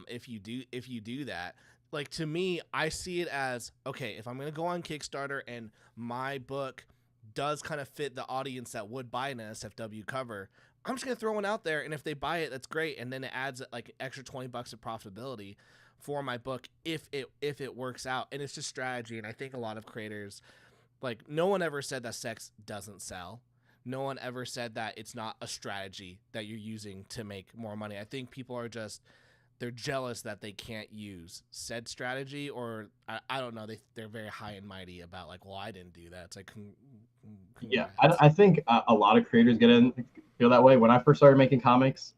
if you do that. Like, to me, I see it as, okay, if I'm going to go on Kickstarter and my book does kind of fit the audience that would buy an NSFW cover, I'm just going to throw one out there, and if they buy it, that's great. And then it adds like extra $20 of profitability for my book if it works out. And it's just strategy. And I think a lot of creators, like, no one ever said that sex doesn't sell. no one ever said that it's not a strategy that you're using to make more money. I think people are just, they're jealous that they can't use said strategy, or I don't know. They're very high and mighty about like, well, I didn't do that. It's like, Yeah, congrats. I think a lot of creators feel that way. When I first started making comics,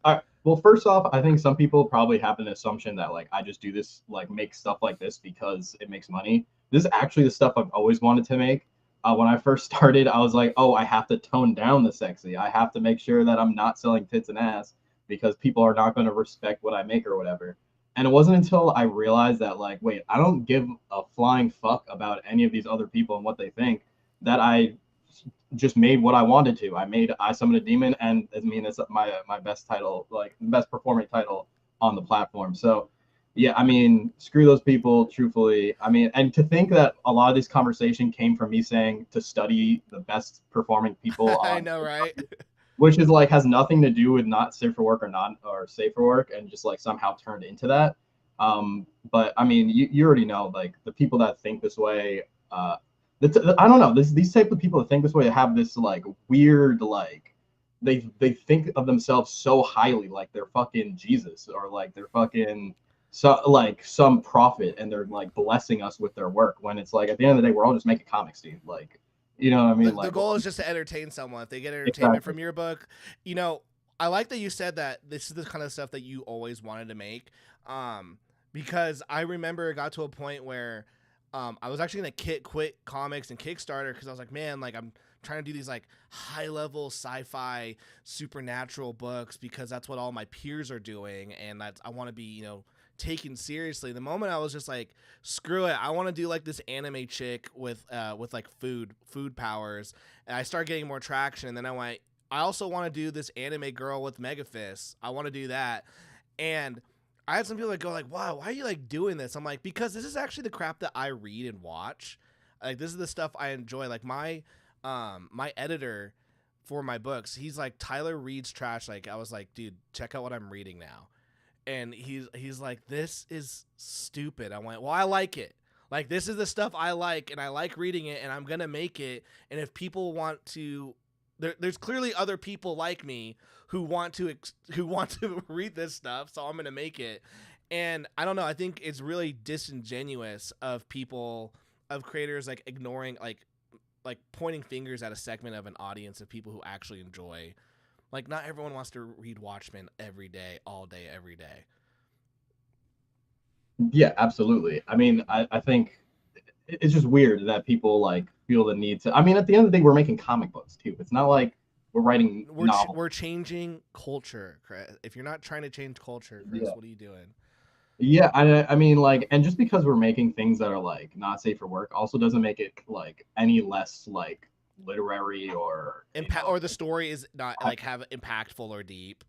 well, first off, I think some people probably have an assumption that like I just do this, like make stuff like this because it makes money. This is actually the stuff I've always wanted to make. When I first started, I was like, oh, I have to tone down the sexy. I have to make sure that I'm not selling tits and ass because people are not going to respect what I make or whatever. And it wasn't until I realized that, like, wait, I don't give a flying fuck about any of these other people and what they think, that I just made what I wanted to. I made I Summon a Demon, and I mean, it's my best title, like best performing title on the platform. So yeah, I mean, screw those people, truthfully. I mean, and to think that a lot of this conversation came from me saying to study the best performing people I on, know, right? which is like has nothing to do with not safe for work or not or safe for work, and just like somehow turned into that. But I mean, you already know, like the people that think this way, I don't know, these type of people that think this way have this like weird, like they think of themselves so highly, like they're fucking Jesus, or like they're fucking like some prophet, and they're like blessing us with their work, when it's like at the end of the day we're all just making comics, dude. Like, you know what I mean? The Like, goal is just to entertain someone. If they get entertainment exactly. from your book, you know, I like that you said that this is the kind of stuff that you always wanted to make. Because I remember it got to a point where I was actually gonna quit comics and Kickstarter, because I was like, man, like I'm trying to do these like high level sci-fi supernatural books because that's what all my peers are doing, and that's, I want to be, you know, taken seriously. The moment I was just like, screw it, I want to do like this anime chick with like food powers, and I started getting more traction. And then I went, I also want to do this anime girl with mega fists. I want to do that. And I had some people that go like, wow, why are you like doing this? I'm like, because this is actually the crap that I read and watch. Like, this is the stuff I enjoy. Like my editor for my books, he's like, Tyler reads trash. Like, I was like, dude, check out what I'm reading now. And he's like, this is stupid. I went, well, I like it. Like, this is the stuff I like, and I like reading it, and I'm going to make it. And if people want to, there's clearly other people like me who want to read this stuff, so I'm going to make it. And I don't know, I think it's really disingenuous of people, of creators, like ignoring, like pointing fingers at a segment of an audience of people who actually enjoy. Like, not everyone wants to read Watchmen every day, all day, every day. Yeah, absolutely. I mean, I think it's just weird that people like feel the need to. I mean, at the end of the day, we're making comic books too. It's not like we're writing novels. We're changing culture, Chris. If you're not trying to change culture, Chris, Yeah. what are you doing? Yeah, I mean, like, and just because we're making things that are like not safe for work also doesn't make it like any less like literary or Impact, or the story is not like have impactful or deep.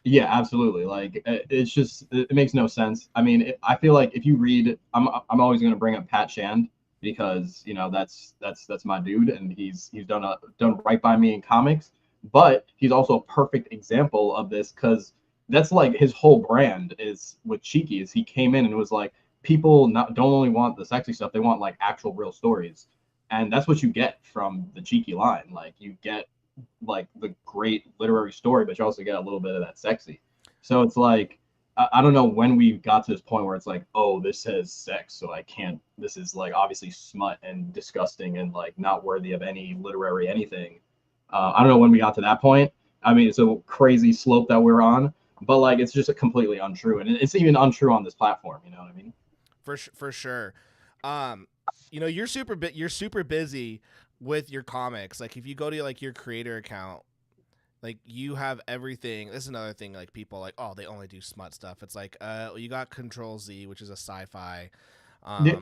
Yeah, absolutely. Like, it's just it makes no sense. I mean, I feel like if you read, I'm always going to bring up Pat Shand, because you know that's my dude, and he's done right by me in comics. But he's also a perfect example of this, because that's like his whole brand is with Cheeky. Is he came in and was like, people don't only want the sexy stuff, they want like actual real stories, and that's what you get from the Cheeky line. Like, you get like the great literary story, but you also get a little bit of that sexy. So it's like, I don't know when we got to this point where it's like, oh, this says sex, so I can't, this is like obviously smut and disgusting and like not worthy of any literary anything. I don't know when we got to that point. I mean, it's a crazy slope that we're on, but like it's just completely untrue, and it's even untrue on this platform. You know what I mean? For sure. You know, you're super busy with your comics. Like, if you go to like your creator account, like you have everything. This is another thing, like people like, oh, they only do smut stuff. It's like, you got Control Z, which is a sci-fi.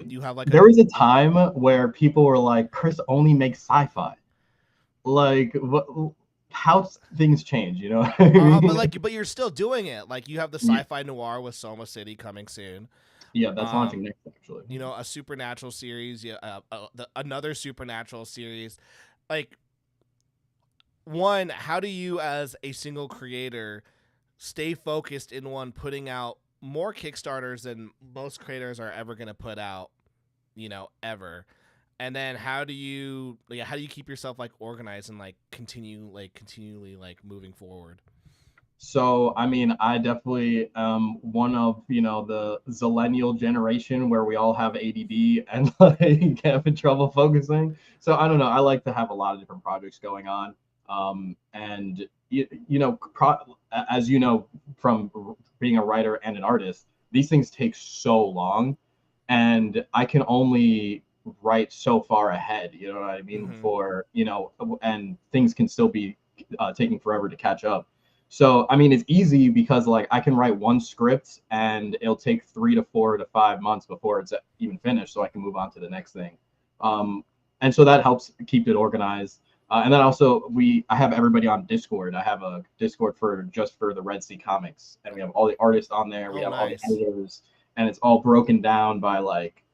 You have like there was a time where people were like, Chris only makes sci-fi. Like, how things change, you know? but you're still doing it. Like, you have the sci-fi noir with Soma City coming soon. Yeah, that's launching next, actually. You know, a supernatural series, another supernatural series. Like, one, how do you as a single creator stay focused in one, putting out more Kickstarters than most creators are ever going to put out, you know, ever? And then how do you keep yourself like organized and like continually like moving forward? So, I mean, I definitely am one of, the Zillennial generation where we all have ADD and like have trouble focusing. So I don't know. I like to have a lot of different projects going on. And as you know, from being a writer and an artist, these things take so long, and I can only write so far ahead. You know what I mean? Before, and things can still be taking forever to catch up. So, I mean, it's easy because like I can write one script and it'll take 3 to 4 to 5 months before it's even finished, so I can move on to the next thing. And so that helps keep it organized. And then also I have everybody on Discord. I have a Discord for the Red Sea Comics, and we have all the artists on there. We have all the editors, and it's all broken down by like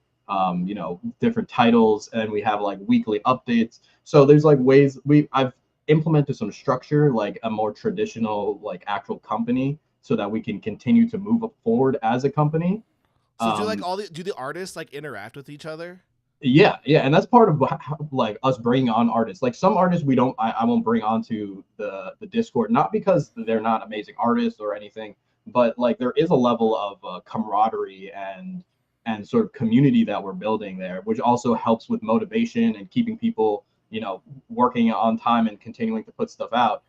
different titles, and we have like weekly updates. So there's like ways I've implemented some structure, like a more traditional like actual company, so that we can continue to move forward as a company. So do the artists like interact with each other? Yeah, and that's part of like us bringing on artists. Like some artists I won't bring onto the Discord, not because they're not amazing artists or anything, but like there is a level of camaraderie and sort of community that we're building there, which also helps with motivation and keeping people working on time and continuing to put stuff out.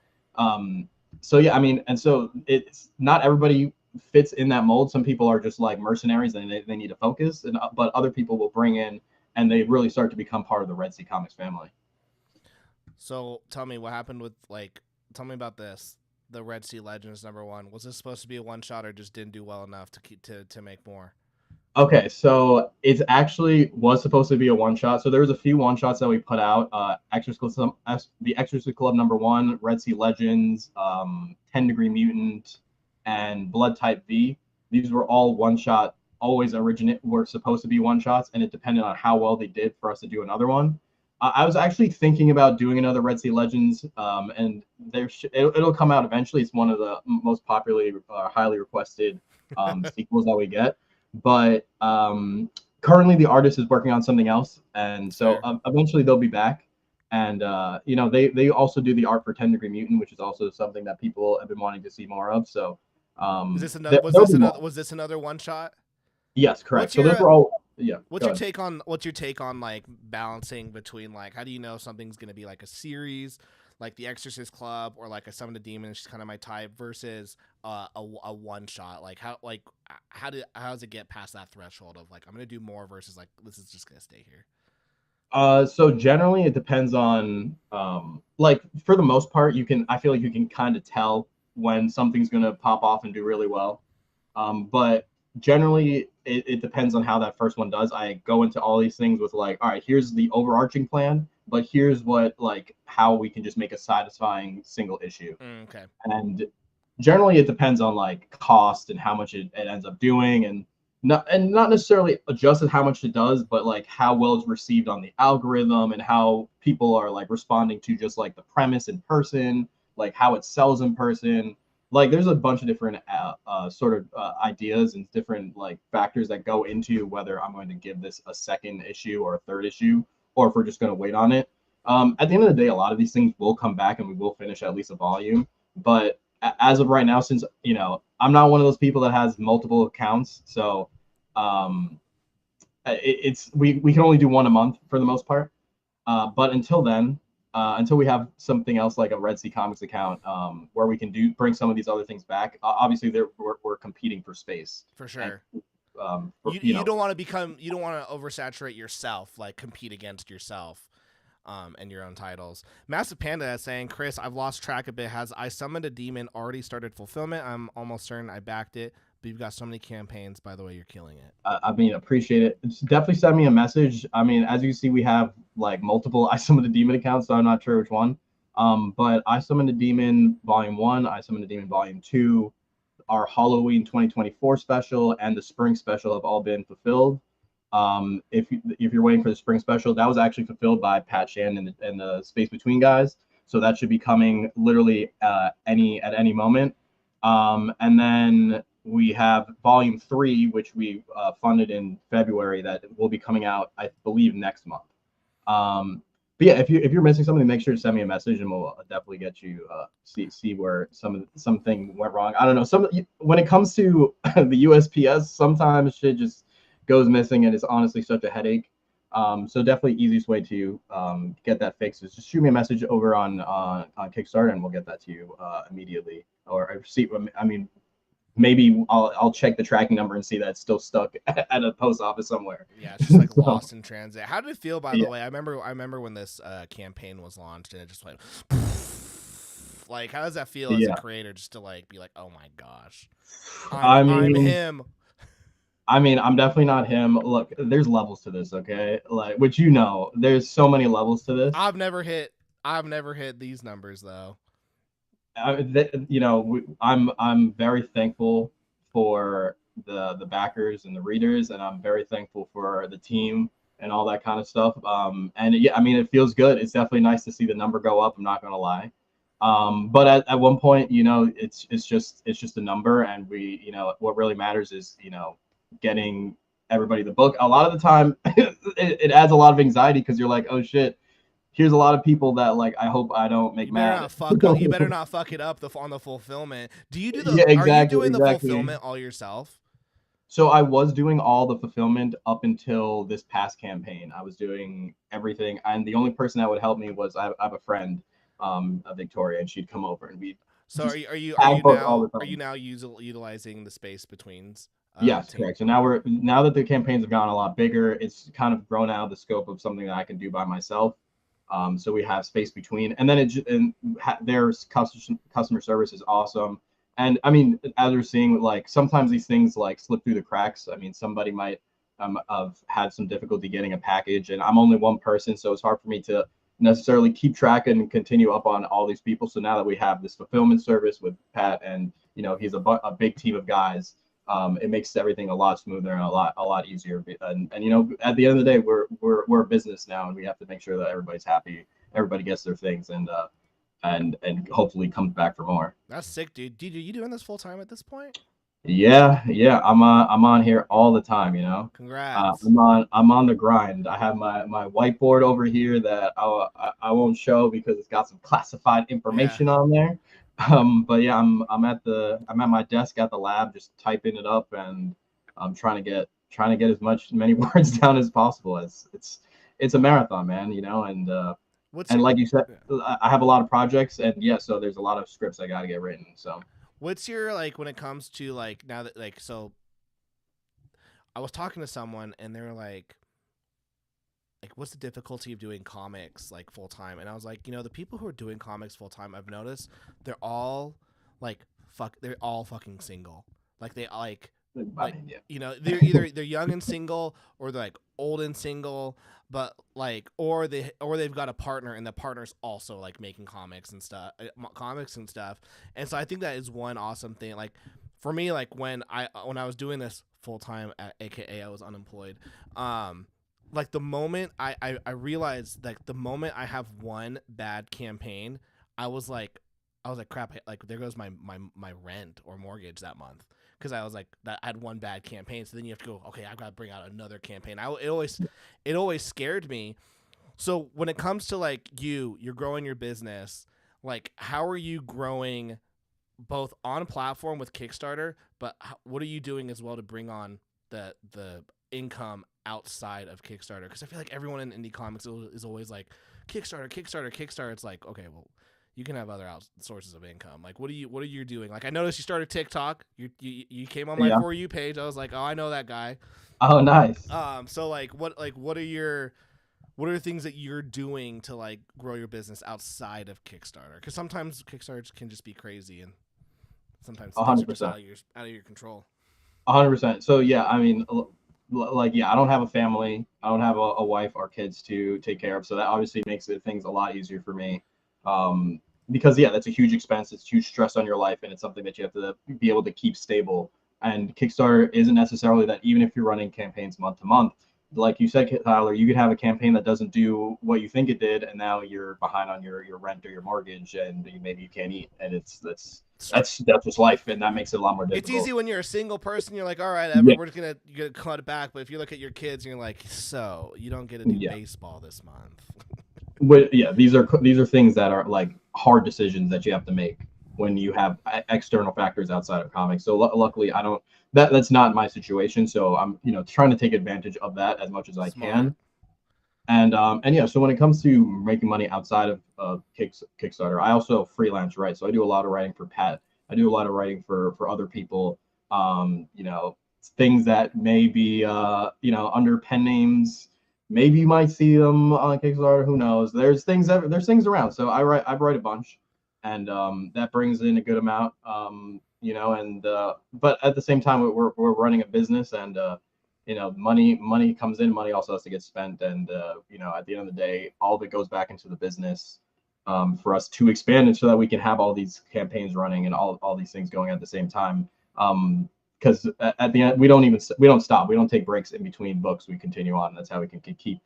So yeah, I mean, and so it's not everybody fits in that mold. Some people are just like mercenaries and they need to focus, but other people will bring in and they really start to become part of the Red Sea Comics family. So tell me what happened with tell me about this. The Red Sea Legends #1. Was this supposed to be a one shot or just didn't do well enough to make more? Okay, so it actually was supposed to be a one shot. So there was a few one shots that we put out. The Exorcist Club #1, Red Sea Legends, 10 Degree Mutant, and Blood Type V. These were all one shot. Were supposed to be one shots, and it depended on how well they did for us to do another one. I was actually thinking about doing another Red Sea Legends, and it'll come out eventually. It's one of the most popularly, highly requested sequels that we get. But currently the artist is working on something else, and so eventually they'll be back. And they also do the art for 10 Degree Mutant, which is also something that people have been wanting to see more of. So was this another one shot? Yes, correct. So those were all. Yeah. What's your take on like balancing between like how do you know something's gonna be like a series, like the Exorcist Club or like a Summon a Demon, is kind of my type, versus a one shot? Like how does it get past that threshold of like I'm gonna do more versus like this is just gonna stay here? So generally it depends on like for the most part I feel like you can kind of tell when something's gonna pop off and do really well. But generally it depends on how that first one does. I go into all these things with like, all right, here's the overarching plan, but here's how we can just make a satisfying single issue. Okay. And generally it depends on like cost and how much it ends up doing, and not necessarily adjusted how much it does, but like how well it's received on the algorithm and how people are like responding to just like the premise in person, like how it sells in person. Like there's a bunch of different ideas and different like factors that go into whether I'm going to give this a second issue or a third issue, or if we're just going to wait on it. At the end of the day, a lot of these things will come back and we will finish at least a volume. But as of right now, since I'm not one of those people that has multiple accounts, so we can only do one a month for the most part. But until then, until we have something else like a Red Sea Comics account where we can bring some of these other things back, obviously we're competing for space. For sure. And, you don't want to oversaturate yourself, like compete against yourself and your own titles. Massive Panda is saying, Chris, I've lost track a bit. Has I Summoned a Demon already started fulfillment? I'm almost certain I backed it. But you've got so many campaigns. By the way, you're killing it. I mean, appreciate it. Definitely send me a message. I mean, as you see, we have like multiple I Summoned a Demon accounts, so I'm not sure which one. But I Summoned a Demon Volume 1, I Summoned a Demon Volume 2, our Halloween 2024 special, and the Spring special have all been fulfilled. If you're waiting for the Spring special, that was actually fulfilled by Pat Shannon and the Space Between guys. So that should be coming literally at any moment. And then we have Volume 3, which we funded in February, that will be coming out, I believe, next month. But yeah, if you're missing something, make sure to send me a message, and we'll definitely get you see where something went wrong. I don't know. When it comes to the USPS, sometimes shit just goes missing, and it's honestly such a headache. So definitely easiest way to get that fixed is just shoot me a message over on Kickstarter, and we'll get that to you immediately. Or see, I mean, maybe I'll check the tracking number and see that it's still stuck at a post office somewhere. Yeah, it's just like So, lost in transit. How did it feel, by the way? I remember when this campaign was launched and it just went like, how does that feel as a creator, just to like be like, oh my gosh, I'm him. I mean, I'm definitely not him. Look, there's levels to this, okay? Like, which there's so many levels to this. I've never hit these numbers though. I'm very thankful for the backers and the readers, and I'm very thankful for the team and all that kind of stuff. And yeah, I mean, it feels good. It's definitely nice to see the number go up. I'm not gonna lie. But at one point, it's just a number, and what really matters is getting everybody the book. A lot of the time, it adds a lot of anxiety because you're like, oh shit. Here's a lot of people that like. I hope I don't make mad. You better not fuck it up on the fulfillment. Do you do the? Yeah, exactly, are you doing the fulfillment all yourself? So I was doing all the fulfillment up until this past campaign. I was doing everything, and the only person that would help me was I have a friend, Victoria, and she'd come over and we. So are you now utilizing the space betweens? Yes, correct. So now that the campaigns have gotten a lot bigger, it's kind of grown out of the scope of something that I can do by myself. So we have space between, and then their customer service is awesome. And I mean, as we're seeing, like sometimes these things like slip through the cracks. I mean, somebody might have had some difficulty getting a package, and I'm only one person, so it's hard for me to necessarily keep track and continue up on all these people. So now that we have this fulfillment service with Pat, and he's a big team of guys. It makes everything a lot smoother and a lot easier. And at the end of the day, we're a business now, and we have to make sure that everybody's happy, everybody gets their things, and hopefully comes back for more. That's sick, dude. Are you doing this full time at this point? Yeah. I'm on here all the time. Congrats. I'm on the grind. I have my whiteboard over here that I won't show because it's got some classified information on there. But yeah, I'm at my desk at the lab, just typing it up, and I'm trying to get many words down as possible. It's a marathon, man, and like you said, I have a lot of projects, and so there's a lot of scripts I got to get written. So what's your, like, when it comes to like, now that, like, so I was talking to someone and they were like, what's the difficulty of doing comics like full time? And I was like, the people who are doing comics full time, I've noticed they're all they're all fucking single. Like they they're young and single, or they're like old and single, but like, or they've got a partner, and the partner's also like making comics and stuff. And so I think that is one awesome thing. Like for me, like when I was doing this full time, aka I was unemployed, like the moment I realized, like the moment I have one bad campaign, I was like crap, like there goes my rent or mortgage that month, because I was like, that I had one bad campaign. So then you have to go, okay, I've got to bring out another campaign. It always scared me. So when it comes to like you're growing your business, like how are you growing both on a platform with Kickstarter, but what are you doing as well to bring on the income outside of Kickstarter? Because I feel like everyone in indie comics is always like Kickstarter. It's like, okay, well, you can have other sources of income. Like, what are you doing? Like, I noticed you started TikTok. You came on my For You page. I was like, oh, I know that guy. Oh, nice. So what are things that you're doing to like grow your business outside of Kickstarter? Because sometimes Kickstarter can just be crazy, and sometimes things are just out of your control. 100%. So yeah, I mean, like, yeah, I don't have a family. I don't have a wife or kids to take care of. So that obviously makes things a lot easier for me. Because yeah, that's a huge expense. It's huge stress on your life, and it's something that you have to be able to keep stable. And Kickstarter isn't necessarily that. Even if you're running campaigns month to month, like you said, Tyler, you could have a campaign that doesn't do what you think it did, and now you're behind on your rent or your mortgage, and maybe you can't eat, and that's just life, and that makes it a lot more difficult. It's easy when you're a single person. You're like, all right, we're gonna cut it back. But if you look at your kids, and you're like, so you don't get to do baseball this month. But yeah, these are things that are like hard decisions that you have to make when you have external factors outside of comics. So luckily, I don't. That's not my situation. So I'm trying to take advantage of that as much as I can. And yeah, so when it comes to making money outside of Kickstarter, I also freelance write. So I do a lot of writing for Pat. I do a lot of writing for other people. Things that may be under pen names. Maybe you might see them on Kickstarter. Who knows? There's things around. So I write a bunch, and that brings in a good amount. But at the same time, we're running a business, and money comes in, money also has to get spent, and at the end of the day, all of it goes back into the business for us to expand it so that we can have all these campaigns running and all these things going at the same time. Because at the end, we don't stop. We don't take breaks in between books. We continue on. That's how we can keep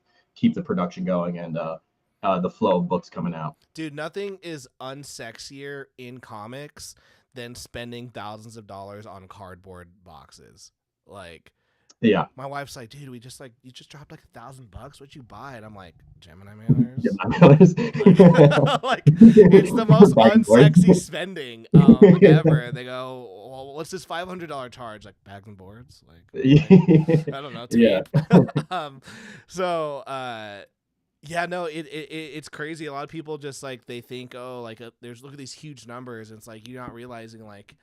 the production going and the flow of books coming out. Dude, nothing is unsexier in comics than spending thousands of dollars on cardboard boxes. Like, yeah, my wife's like, dude, you just dropped like $1,000. What'd you buy? And I'm like, Gemini mailers. Like, it's the most unsexy spending ever. And they go, well, what's this $500 charge? Like bags and boards? Like, I don't know. Tape. Yeah. Yeah, no, it's crazy. A lot of people just like they think, there's look at these huge numbers, and it's like you're not realizing like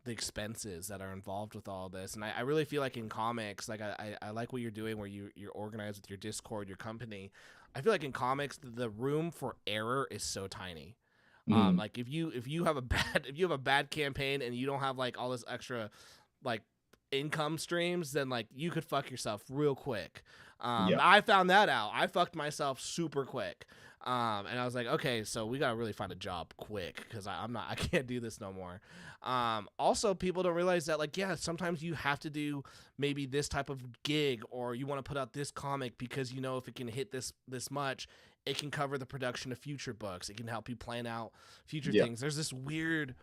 the expenses that are involved with all this. And I really feel like in comics, like I like what you're doing, where you're organized with your Discord, your company. I feel like in comics, the room for error is so tiny. Like if you have a bad campaign and you don't have like all this extra like income streams, then like you could fuck yourself real quick. I found that out. I fucked myself super quick. And I was like, okay, so we gotta really find a job quick, because I can't do this no more. Also, people don't realize that, like, yeah, sometimes you have to do maybe this type of gig, or you want to put out this comic because if it can hit this much, it can cover the production of future books. It can help you plan out future things. There's this weird,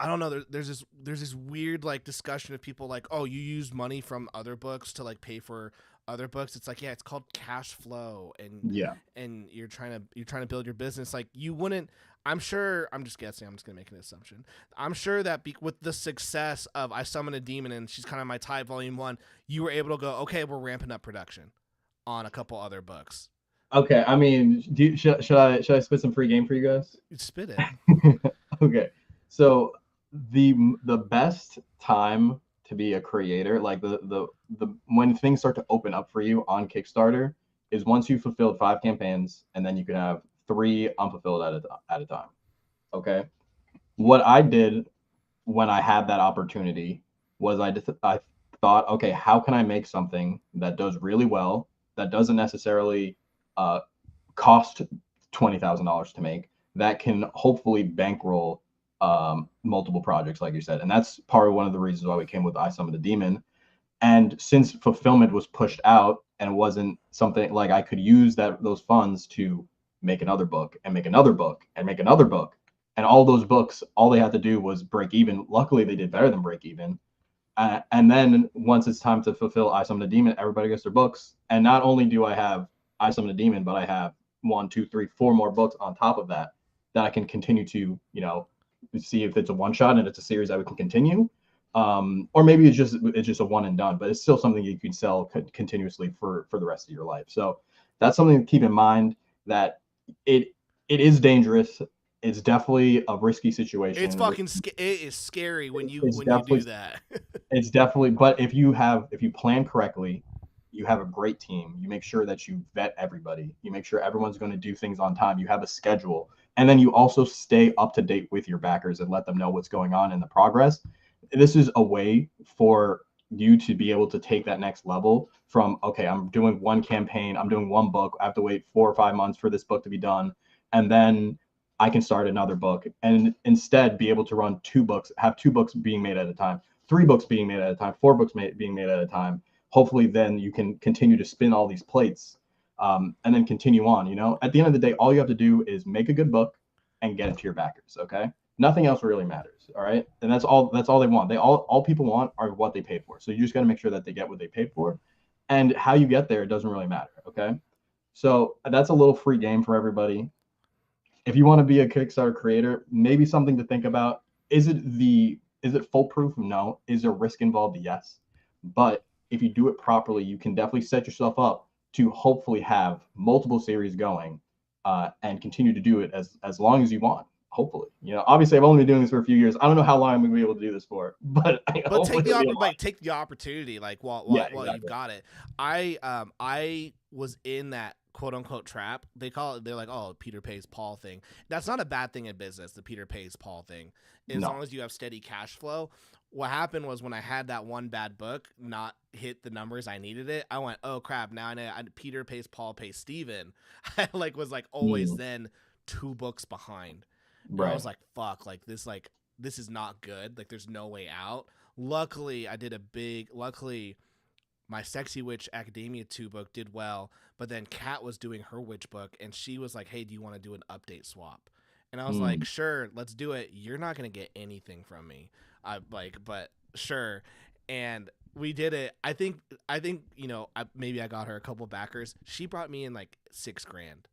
I don't know. There's this weird like discussion of people like, oh, you use money from other books to like pay for other books. It's like, yeah, it's called cash flow, and you're trying to build your business. Like you wouldn't. I'm sure. I'm just guessing. I'm just gonna make an assumption. I'm sure that with the success of I Summon a Demon and She's Kind of My Type Volume 1, you were able to go, okay, we're ramping up production on a couple other books. Okay, I mean, should I spit some free game for you guys? Spit it. Okay, so the best time to be a creator, like the when things start to open up for you on Kickstarter, is once you fulfilled 5 campaigns, and then you can have 3 unfulfilled at a time. Okay, what I did when I had that opportunity was I thought, okay, how can I make something that does really well, that doesn't necessarily cost $20,000 to make, that can hopefully bankroll multiple projects, like you said. And that's part of one of the reasons why we came with I Summon the Demon. And since fulfillment was pushed out and it wasn't something like I could use those funds to make another book and make another book and make another book, and all those books, all they had to do was break even. Luckily, they did better than break even. And then once it's time to fulfill I Summon the Demon, everybody gets their books. And not only do I have I Summon the Demon, but I have 1, 2, 3, 4 more books on top of that I can continue to, see if it's a one shot and it's a series that we can continue. Or maybe it's just a one and done, but it's still something you can sell continuously for the rest of your life. So that's something to keep in mind, that it is dangerous. It's definitely a risky situation. It's fucking it is scary when you do that. It's definitely, but if you plan correctly, you have a great team. You make sure that you vet everybody. You make sure everyone's going to do things on time. You have a schedule. And then you also stay up to date with your backers and let them know what's going on in the progress. This is a way for you to be able to take that next level from, okay, I'm doing one campaign, I'm doing one book, I have to wait 4 or 5 months for this book to be done, and then I can start another book, and instead be able to run 2 books, have 2 books being made at a time, 3 books being made at a time, 4 books being made at a time, hopefully then you can continue to spin all these plates, and then continue on. At the end of the day, all you have to do is make a good book and get it to your backers. Okay, nothing else really matters. All right, and that's all they want. All people want are what they paid for. So you just got to make sure that they get what they paid for, and how you get there, it doesn't really matter. Okay, so that's a little free game for everybody. If you want to be a Kickstarter creator, maybe something to think about. Is it foolproof? No. Is there risk involved? Yes. But if you do it properly, you can definitely set yourself up to hopefully have multiple series going, and continue to do it as long as you want. Hopefully, obviously I've only been doing this for a few years. I don't know how long I'm gonna be able to do this for, but take the opportunity, like while exactly. you've got it. I was in that quote unquote trap. They're like, oh, Peter pays Paul thing. That's not a bad thing in business, the Peter pays Paul thing, as long as you have steady cash flow. What happened was when I had that one bad book not hit the numbers I needed it, I went, oh crap, now I know Peter pays Paul pays Steven. I was always then 2 books behind. Right. I was like, fuck, this is not good. There's no way out. Luckily my Sexy Witch Academia 2 book did well, but then Kat was doing her witch book, and she was like, hey, do you want to do an update swap? And I was like, sure, let's do it. You're not going to get anything from me. But sure. And we did it. I think, maybe I got her a couple backers. She brought me in $6,000.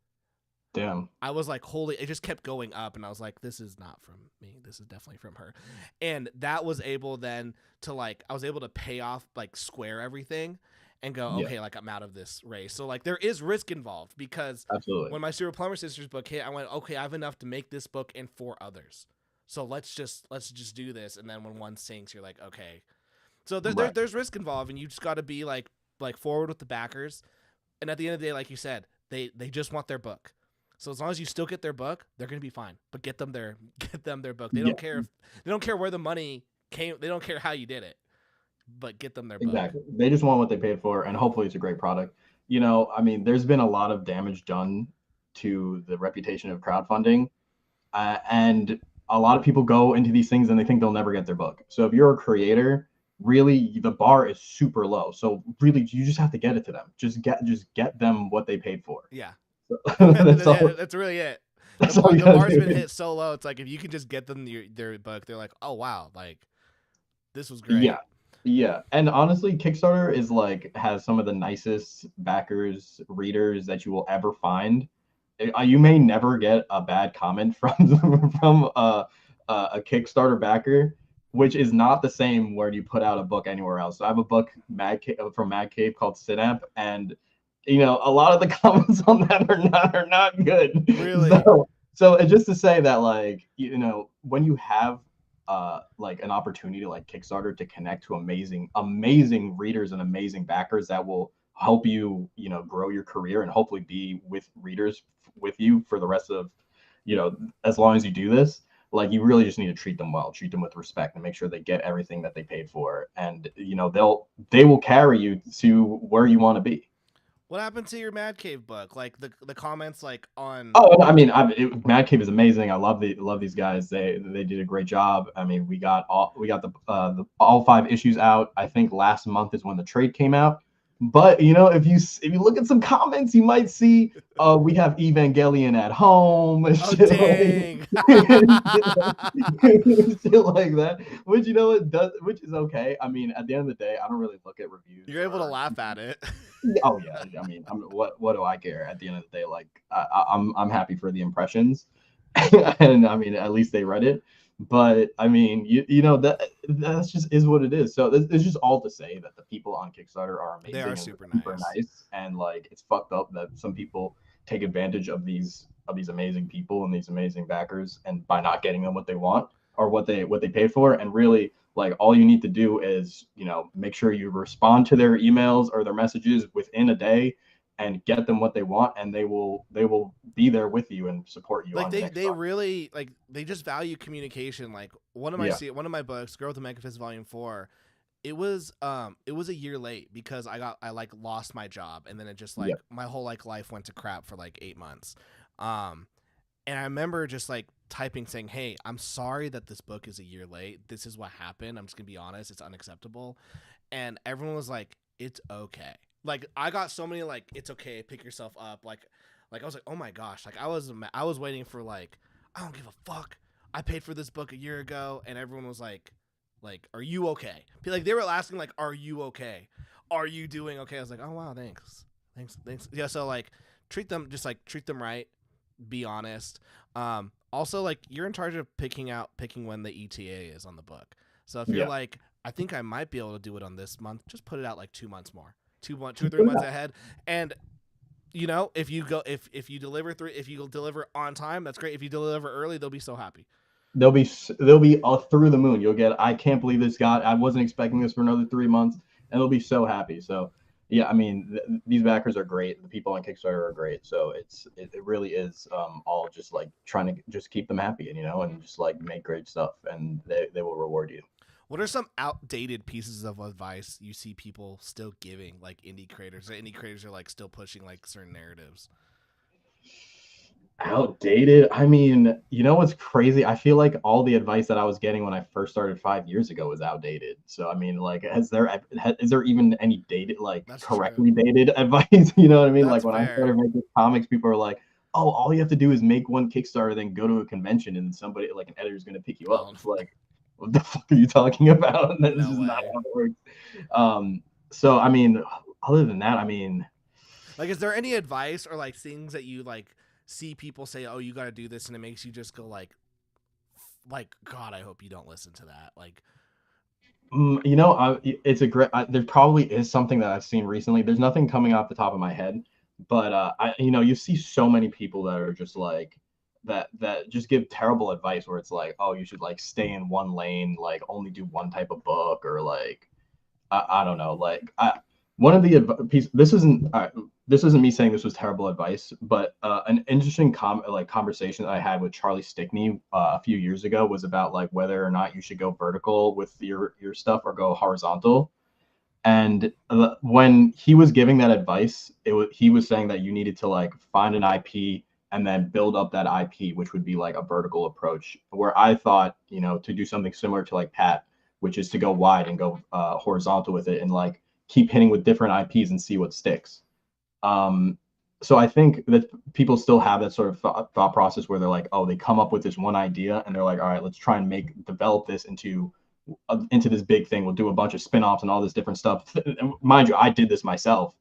Damn. I was like, holy, it just kept going up. And I was like, this is not from me. This is definitely from her. And that was able then to I was able to pay off, square everything and go, okay, I'm out of this race. So there is risk involved, because absolutely, when my Super Plumber Sisters book hit, I went, okay, I have enough to make this book and 4 others. So let's just do this. And then when one sinks, you're like, okay. So there's risk involved, and you just got to be forward with the backers. And at the end of the day, like you said, they just want their book. So as long as you still get their book, they're going to be fine. But get them their book. They don't care where the money came. They don't care how you did it. But get them their book. Exactly. They just want what they paid for, and hopefully it's a great product. There's been a lot of damage done to the reputation of crowdfunding, and a lot of people go into these things and they think they'll never get their book. So if you're a creator, really the bar is super low. So really, you just have to get it to them. Just get them what they paid for. Yeah. That's really it. The bar's been hit so low. It's if you can just get them their book, they're like, oh wow, this was great. Yeah. And honestly, Kickstarter is has some of the nicest backers, readers that you will ever find. You may never get a bad comment from a Kickstarter backer, which is not the same where you put out a book anywhere else. So I have a book from Mad Cave called Synapse, and a lot of the comments on that are not good. Really? So it's just to say that when you have an opportunity like Kickstarter to connect to amazing readers and amazing backers that will help you grow your career and hopefully be with readers with you for the rest of as long as you do this, you really just need to treat them well, treat them with respect, and make sure they get everything that they paid for, and they will carry you to where you want to be. What happened to your Mad Cave book? The comments on. Oh, Mad Cave is amazing. I love these guys. They did a great job. We got the all 5 issues out. I think last month is when the trade came out. But if you look at some comments, you might see we have Evangelion at home. Oh, dang. Shit like that, which which is okay. At the end of the day, I don't really look at reviews. You're able to laugh at it. Oh yeah, what do I care? At the end of the day, I'm happy for the impressions, and at least they read it. But that's just is what it is. So it's just all to say that the people on Kickstarter are amazing. They are super nice, and it's fucked up that some people take advantage of these amazing people and these amazing backers, and by not getting them what they want or what they paid for. And really, all you need to do is make sure you respond to their emails or their messages within a day, and get them what they want, and they will be there with you and support you. They really they just value communication. One of my books, Girl with the Mega Fist Volume 4, it was a year late because I lost my job, and then it just my whole life went to crap for 8 months. And I remember just typing saying, hey, I'm sorry that this book is a year late. This is what happened. I'm just gonna be honest, it's unacceptable. And everyone was like, it's okay. Like I got so many like it's okay, pick yourself up. Like I was like, oh my gosh, like I was waiting for like I don't give a fuck. I paid for this book a year ago, and everyone was like, are you okay? Like they were asking like, are you okay? Are you doing okay? I was like, oh wow, thanks. Yeah, so like treat them right. Be honest. Also like you're in charge of picking when the ETA is on the book. So if you're like, I think I might be able to do it on this month, just put it out like 2 months more, 2 or 3 months ahead. And you know, if you deliver on time, that's great. If you deliver early, they'll be so happy. They'll be all through the moon. You'll get, I can't believe this got, I wasn't expecting this for another 3 months, and they'll be so happy. So yeah, I mean, these backers are great. The people on Kickstarter are great. So it really is all just like trying to just keep them happy, and and just like make great stuff, and they will reward you. What are some outdated pieces of advice you see people still giving, like indie creators? Indie creators are like still pushing like certain narratives. Outdated? I mean, what's crazy? I feel like all the advice that I was getting when I first started 5 years ago was outdated. So I mean, like, is there even any dated, like, That's correctly true. dated advice? You know what I mean? That's Like when fair. I started making comics, people are like, "Oh, all you have to do is make one Kickstarter, then go to a convention, and somebody like an editor's gonna pick you up." It's like, what the fuck are you talking about? And that's No just way. not how it works. So I mean, other than that, I mean, like, is there any advice or like things that you like see people say, "Oh, you got to do this," and it makes you just go like, God, I hope you don't listen to that. Like, it's a great. There probably is something that I've seen recently. There's nothing coming off the top of my head, but you see so many people that are just like that just give terrible advice where it's like, oh, you should like stay in one lane, like only do one type of book, or like I don't know, like one of the piece. This isn't me saying this was terrible advice, but an interesting conversation that I had with Charlie Stickney a few years ago was about like whether or not you should go vertical with your stuff or go horizontal. And when he was giving that advice, he was saying that you needed to like find an IP and then build up that IP, which would be like a vertical approach. Where I thought, to do something similar to like Pat, which is to go wide and go horizontal with it and like keep hitting with different IPs and see what sticks. So I think that people still have that sort of thought process where they're like, oh, they come up with this one idea and they're like, all right, let's try and develop this into this big thing. We'll do a bunch of spin-offs and all this different stuff. Mind you, I did this myself,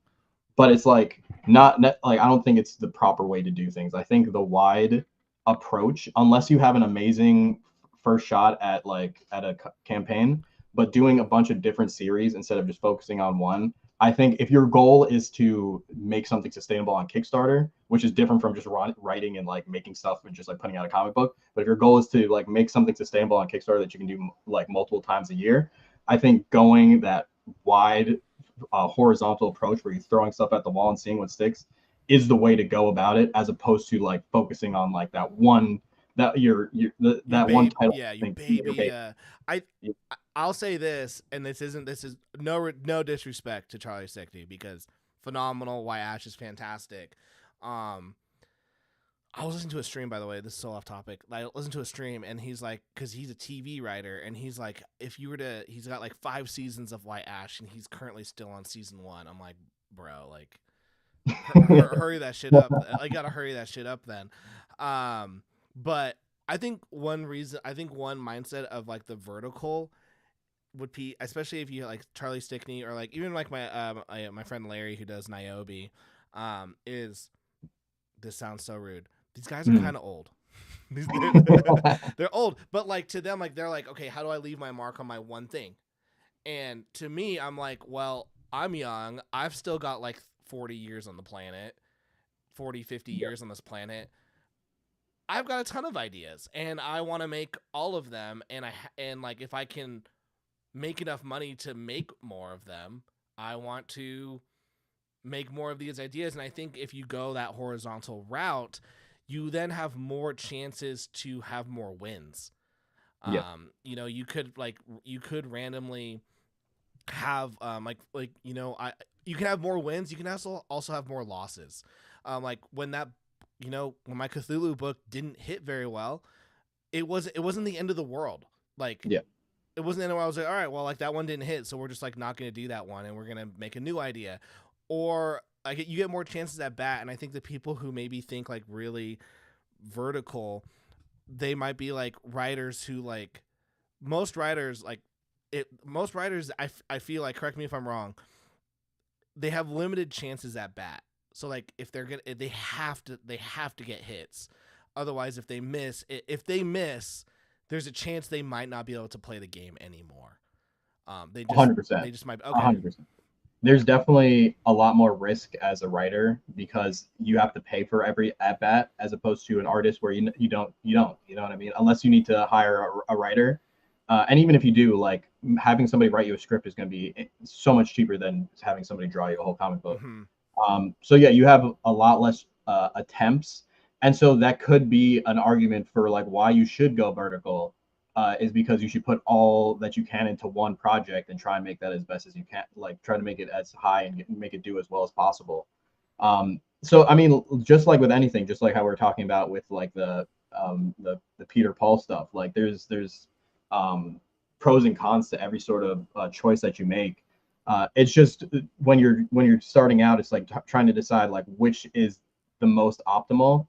but it's like not like, I don't think it's the proper way to do things. I think the wide approach, unless you have an amazing first shot at a campaign, but doing a bunch of different series instead of just focusing on one. I think if your goal is to make something sustainable on Kickstarter, which is different from just writing and like making stuff and just like putting out a comic book, but if your goal is to like make something sustainable on Kickstarter that you can do like multiple times a year, I think going that wide horizontal approach where you're throwing stuff at the wall and seeing what sticks is the way to go about it, as opposed to like focusing on like that one one title. Yeah, you baby. I'll say this, and this is no disrespect to Charlie Stickney, because phenomenal. Why Ash is fantastic. I was listening to a stream, by the way. This is so off topic. I listened to a stream, and he's like, because he's a TV writer, and he's like, he's got like 5 seasons of White Ash, and he's currently still on season 1. I'm like, bro, like, hurry that shit up. I gotta hurry that shit up then. But I think one mindset of like the vertical would be, especially if you like Charlie Stickney or like even like my friend Larry who does Niobe, is, this sounds so rude, these guys are kind of old. They're old, but like to them, like they're like, okay, how do I leave my mark on my one thing? And to me, I'm like, well, I'm young, I've still got like 40 years on the planet, 50 years on this planet. I've got a ton of ideas and I want to make all of them, and like if I can make enough money to make more of them, I want to make more of these ideas. And I think if you go that horizontal route, you then have more chances to have more wins. You could randomly have you can have more wins, you can also have more losses. Like when my Cthulhu book didn't hit very well, it wasn't the end of the world. Like, it wasn't anywhere I was like, all right, well, like that one didn't hit, so we're just like not going to do that one, and we're going to make a new idea. Or like you get more chances at bat, and I think the people who maybe think like really vertical, they might be like writers who like most writers I feel like, correct me if I'm wrong, they have limited chances at bat. So like if they have to get hits. Otherwise, if they miss, there's a chance they might not be able to play the game anymore. They just 100%. They just might. Okay. 100%. There's definitely a lot more risk as a writer because you have to pay for every at bat, as opposed to an artist where you don't. You know what I mean? Unless you need to hire a writer, and even if you do, like having somebody write you a script is going to be so much cheaper than having somebody draw you a whole comic book. Mm-hmm. So yeah, you have a lot less attempts. And so that could be an argument for like why you should go vertical, is because you should put all that you can into one project and try and make that as best as you can, like try to make it as high and make it do as well as possible. So I mean, just like with anything, just like how we're talking about with like the Peter Paul stuff, like there's pros and cons to every sort of choice that you make. It's just when you're starting out, it's like trying to decide like which is the most optimal.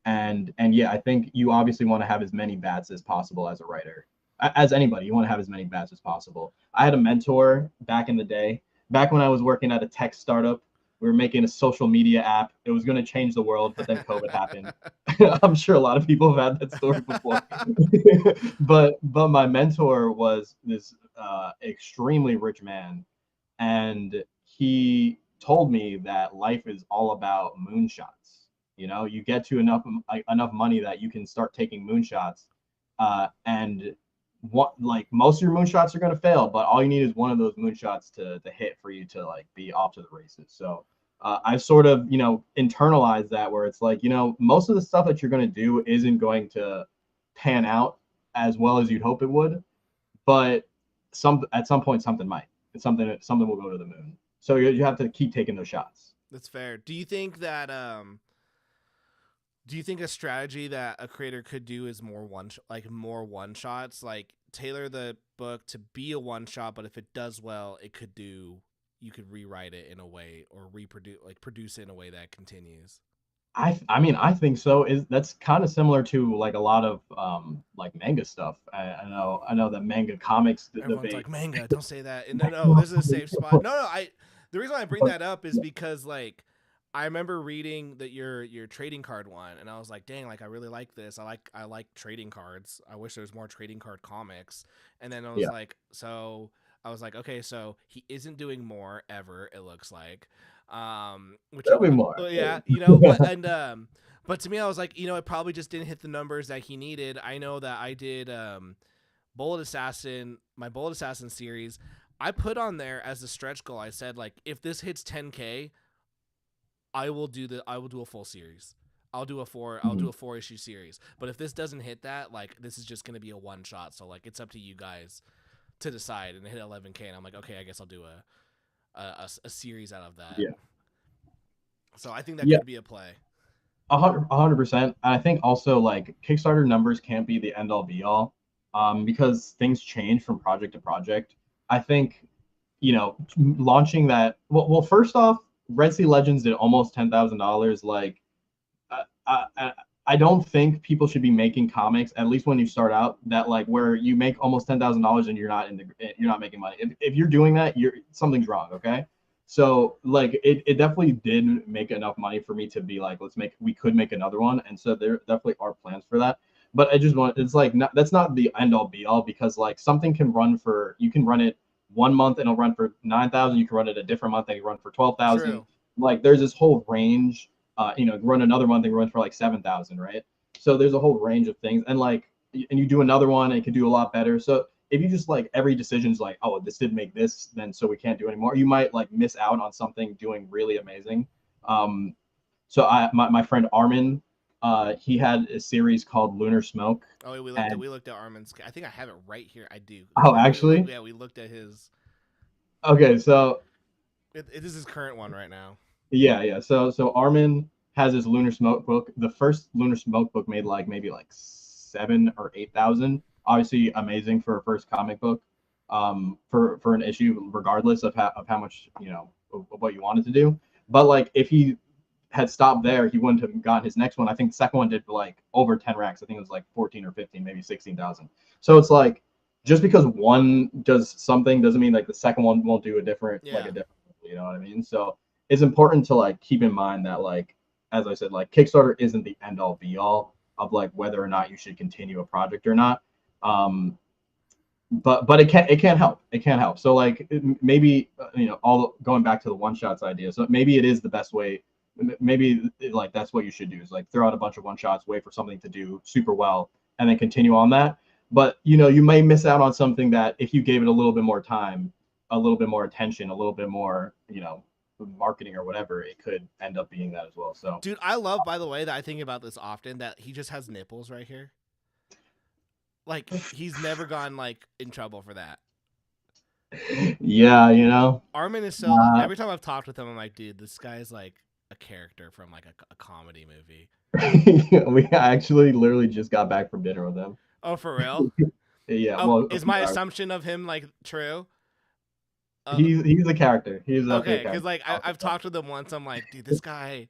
And yeah, I think you obviously want to have as many bats as possible as a writer. As anybody, you want to have as many bats as possible. I had a mentor back in the day, back when I was working at a tech startup. We were making a social media app. It was going to change the world, but then COVID happened. I'm sure a lot of people have had that story before. but my mentor was this extremely rich man, and he told me that life is all about moonshots. You know, you get to enough money that you can start taking moonshots, and what, like, most of your moonshots are going to fail, but all you need is one of those moonshots to hit for you to like be off to the races. So I've sort of, internalized that, where it's like, most of the stuff that you're going to do isn't going to pan out as well as you'd hope it would, but at some point something might. Something will go to the moon. So you have to keep taking those shots. That's fair. Do you think that a strategy that a creator could do is more one shots, like tailor the book to be a one shot, but if it does well, you could rewrite it in a way, or produce it in a way that continues? I mean, I think so. That's kind of similar to like a lot of like manga stuff. I know that manga comics. Everyone's like, manga, don't say that. No, this is a safe spot. No. The reason why I bring that up is because like I remember reading that your trading card one, and I was like, dang, like I really like this. I like trading cards. I wish there was more trading card comics. And then I was like, okay, so he isn't doing more ever, it looks like. Which there'll be more. Yeah, but to me, I was like, it probably just didn't hit the numbers that he needed. I know that I did my Bullet Assassin series. I put on there as a stretch goal. I said, like, if this hits 10K, I will do a full series. I'll do a 4-issue series. But if this doesn't hit that, like, this is just gonna be a one shot. So like, it's up to you guys to decide. And it hit 11K, and I'm like, okay, I guess I'll do a series out of that. Yeah. So I think that could be a play. 100%. I think also like Kickstarter numbers can't be the end all be all, because things change from project to project. I think, launching that. Well, first off, Red Sea Legends did almost $10,000. Like, I don't think people should be making comics, at least when you start out, that like where you make almost $10,000 and you're not making money. If you're doing that, something's wrong. Okay. So like it definitely did make enough money for me to be like, we could make another one. And so there definitely are plans for that. But it's like, that's not the end all be all, because like something you can run it 1 month and it'll run for 9,000. You can run it a different month and you run for 12,000. Like there's this whole range. Run another month and run for like 7,000, right? So there's a whole range of things, and you do another one and it could do a lot better. So if you just like every decision's like, oh, this did make this, then so we can't do anymore, you might like miss out on something doing really amazing. So my friend Armin, he had a series called Lunar Smoke. Oh, we looked at Armin's. I think I have it right here. I do. Oh, actually? Yeah, we looked at his. Okay, so it is his current one right now. Yeah. So Armin has his Lunar Smoke book. The first Lunar Smoke book made like maybe like 7,000 or 8,000 obviously amazing for a first comic book, for an issue, regardless of how much of what you wanted to do. But like if he had stopped there, he wouldn't have got his next one. I think the second one did like over 10 racks. I think it was like 14 or 15, maybe 16,000. So it's like just because one does something doesn't mean like the second one won't do a different Yeah. you know what I mean? So it's important to like keep in mind that, like, as I said, like Kickstarter isn't the end all be all of like whether or not you should continue a project or not. But it can help. It can help. So like maybe all going back to the one shots idea. So maybe it is the best way. Maybe like that's what you should do, is like throw out a bunch of one shots, wait for something to do super well, and then continue on that. But you may miss out on something that if you gave it a little bit more time, a little bit more attention, a little bit more marketing or whatever, it could end up being that as well. So Dude, I love, by the way, that I think about this often, that he just has nipples right here. Like he's never gone like in trouble for that. yeah. Armin is so every time I've talked with him, I'm like, dude, this guy is like a character from like a comedy movie. We actually literally just got back from dinner with him. Oh, for real? Yeah. Oh, well, is my assumption of him like true? He's a character. He's okay, because like I've talked with him once. I'm like, dude, this guy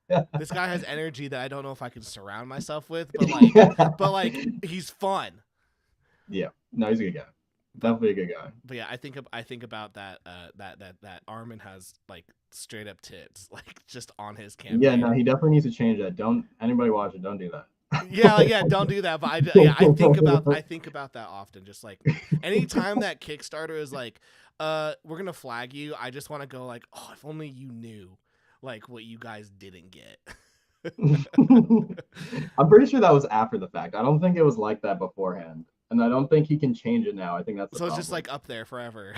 has energy that I don't know if I can surround myself with, but like he's fun. Yeah, no, he's a good guy. Definitely a good guy. But yeah, I think about that that Armin has like straight up tits, like just on his campaign. Yeah, no, he definitely needs to change that. Don't anybody watch it. Don't do that. yeah, don't do that. But I think about that often. Just like anytime that Kickstarter is like, we're gonna flag you, I just want to go like, oh, if only you knew, like what you guys didn't get. I'm pretty sure that was after the fact. I don't think it was like that beforehand, and I don't think he can change it now. I think that's so it's just like up there forever.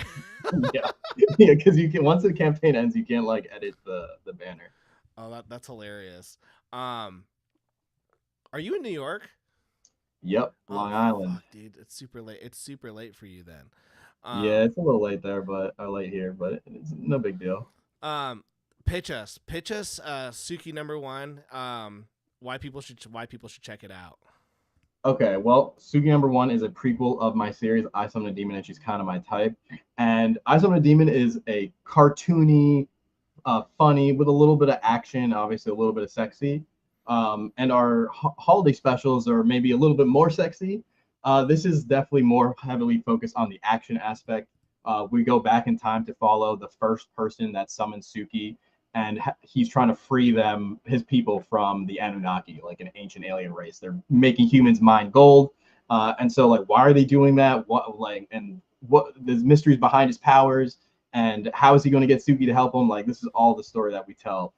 yeah, because you can, once the campaign ends, you can't like edit the banner. Oh, that's hilarious. Are you in New York? Yep, Long Island. Fuck, dude, it's super late. It's super late for you then. Yeah, it's a little late there, but late here, but it's no big deal. Pitch us, Suki #1. Why people should check it out. Okay, well, Suki #1 is a prequel of my series, I Summon a Demon, and she's kind of my type. And I Summon a Demon is a cartoony, funny, with a little bit of action, obviously a little bit of sexy. And our holiday specials are maybe a little bit more sexy. This is definitely more heavily focused on the action aspect. We go back in time to follow the first person that summoned Suki, and he's trying to free his people from the Anunnaki, like an ancient alien race. They're making humans mine gold. And so like, why are they doing that? What there's mysteries behind his powers, and how is he going to get Suki to help him? Like, this is all the story that we tell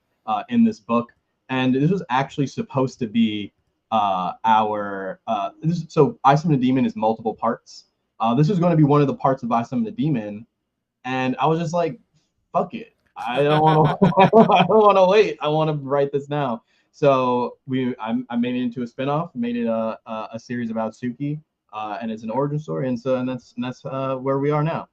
in this book. And this was actually supposed to be so I Summon a Demon is multiple parts. This was going to be one of the parts of I Summon a Demon, and I was just like, fuck it. I don't want to wait. I want to write this now. So I made it into a spinoff, made it a series about Suki, and it's an origin story, and that's where we are now.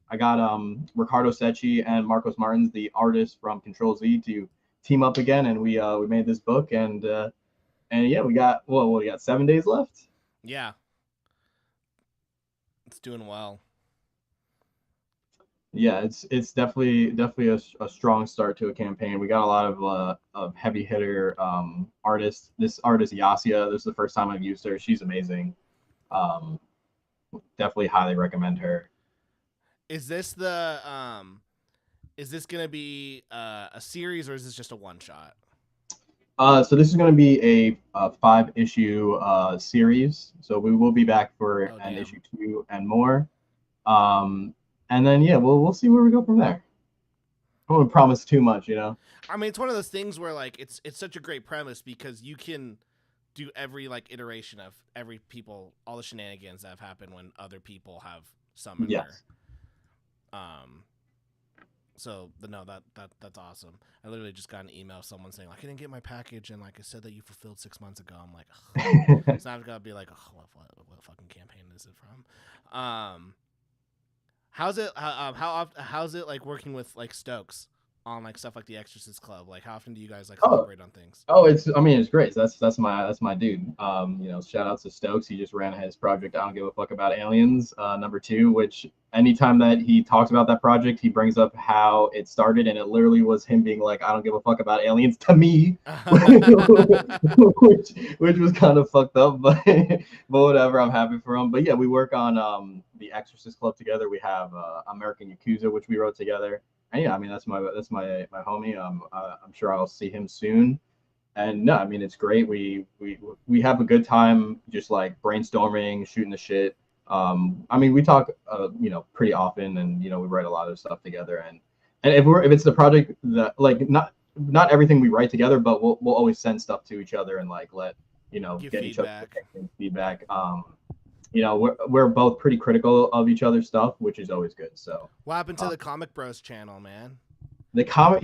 I got Ricardo Secchi and Marcos Martins, the artist from Control Z, to team up again, and we made this book, and yeah, we got 7 days left. Yeah, it's doing well. Yeah, it's definitely a strong start to a campaign. We got a lot of heavy hitter artists. This artist Yasia, this is the first time I've used her. She's amazing. Definitely highly recommend her. Is this gonna be a series, or is this just a one shot? So this is going to be a 5-issue series. So we will be back for an issue 2 and more. And then yeah, we'll see where we go from there. I don't want to promise too much, I mean, it's one of those things where like it's such a great premise, because you can do every like iteration of all the shenanigans that have happened when other people have summoned her. So that's awesome. I literally just got an email, someone saying like, I didn't get my package, and like I said that you fulfilled 6 months ago. I'm like, ugh. It's not gonna be like, oh, what fucking campaign is it from? How's it like working with like Stokes? on like stuff like the Exorcist Club? Like, how often do you guys like Oh. collaborate on things? Oh, it's great. That's my dude. Shout out to Stokes. He just ran his project. I don't give a fuck about aliens. #2, which anytime that he talks about that project, he brings up how it started, and it literally was him being like, I don't give a fuck about aliens to me, which was kind of fucked up, but whatever. I'm happy for him. But yeah, we work on the Exorcist Club together. We have American Yakuza, which we wrote together. And yeah, I mean that's my homie. I'm sure I'll see him soon. And no, I mean it's great. We have a good time, just like brainstorming, shooting the shit. I mean we talk, pretty often, and we write a lot of stuff together. And if it's the project that like not everything we write together, but we'll always send stuff to each other and like let Give get each other feedback. we're both pretty critical of each other's stuff, which is always good. So What happened to the Comic Bros channel, man? the comment,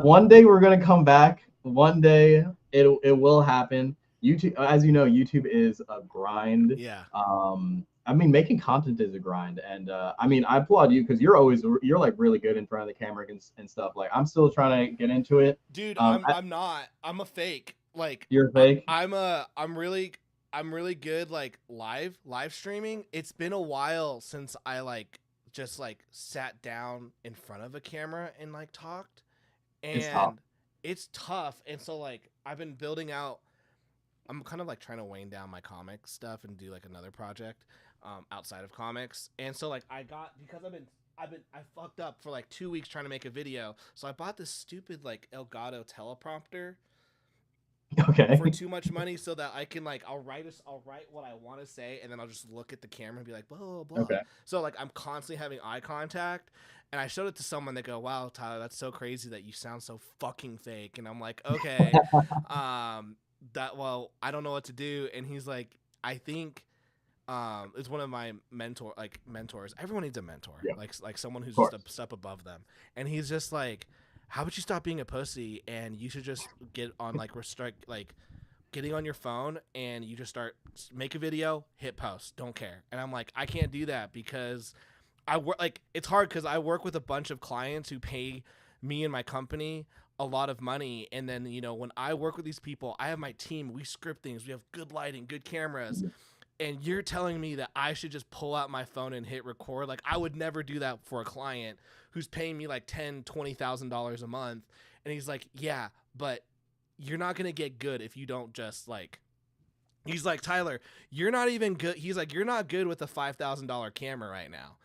one day we're gonna come back. One day it will happen. YouTube, as you know, YouTube is a grind. Yeah. I mean, making content is a grind, and I mean, I applaud you because you're like really good in front of the camera and stuff. Like, I'm still trying to get into it. Dude, I'm not. I'm a fake. Like, You're fake. I'm really good like live streaming. It's been a while since I just sat down in front of a camera and like talked. And it's tough. And so like I've been building out, I'm kind of like trying to wane down my comic stuff and do like another project outside of comics. And so like I fucked up for like 2 weeks trying to make a video. So I bought this stupid like Elgato teleprompter Okay. for too much money so that I can like I'll write what I want to say, and then I'll just look at the camera and be like blah blah blah. Okay. So like I'm constantly having eye contact, and I showed it to someone. They go, "Wow, Tyler, that's so crazy that you sound so fucking fake." And I'm like, "Okay, I don't know what to do." And he's like, "I think it's one of my mentors. Everyone needs a mentor, Yeah. like someone who's Of just a step above them." And he's just like, how about you stop being a pussy and you should just get on getting on your phone and you just make a video, hit post, don't care. And I'm like, I can't do that because I work it's hard because I work with a bunch of clients who pay me and my company a lot of money. And then, when I work with these people, I have my team, we script things, we have good lighting, good cameras. And you're telling me that I should just pull out my phone and hit record? Like, I would never do that for a client who's paying me like $10,000-$20,000 a month. And he's like, yeah, but you're not going to get good if you don't just he's like, Tyler, you're not even good. He's like, you're not good with a $5,000 camera right now.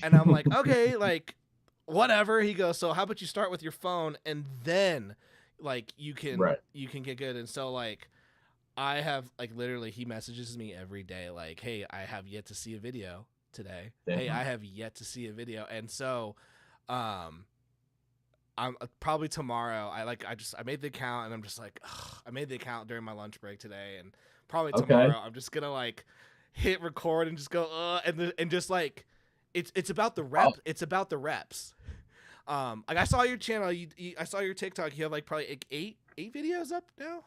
And I'm like, okay, like whatever. He goes, so how about you start with your phone and then you can get good. And so I have literally he messages me every day like, hey, I have yet to see a video today. Damn. Hey, I have yet to see a video. And so I'm probably tomorrow. I made the account and I'm just like, ugh, I made the account during my lunch break today, and probably tomorrow I'm just gonna hit record and just go and just it's about the rep. It's about the reps. I saw your channel. I saw your TikTok. You have probably eight videos up now.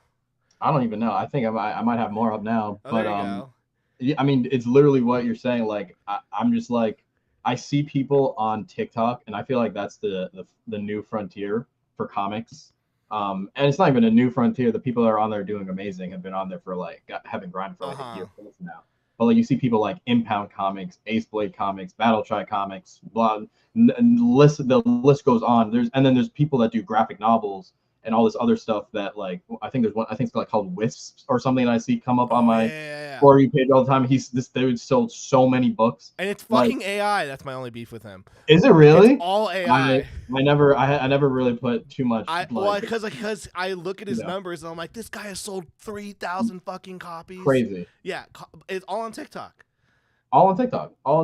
I don't even know. I think I might have more up now. Oh, but there you go. yeah, I mean, it's literally what you're saying. Like, I'm just like, I see people on TikTok, and I feel like that's the new frontier for comics. And it's not even a new frontier. The people that are on there doing amazing have been on there for having grinded for a year plus now. But you see people like Impound Comics, Ace Blade Comics, Battle Try Comics, blah. The list goes on. And then there's people that do graphic novels and all this other stuff that I think there's one, I think it's called Wisps or something that I see come up on my For You page all the time. This dude sold so many books. And it's fucking AI. That's my only beef with him. Is it really? It's all AI. I never really put too much. Because I look at his numbers and I'm like, this guy has sold 3,000 fucking copies. Crazy. Yeah, it's all on TikTok. All on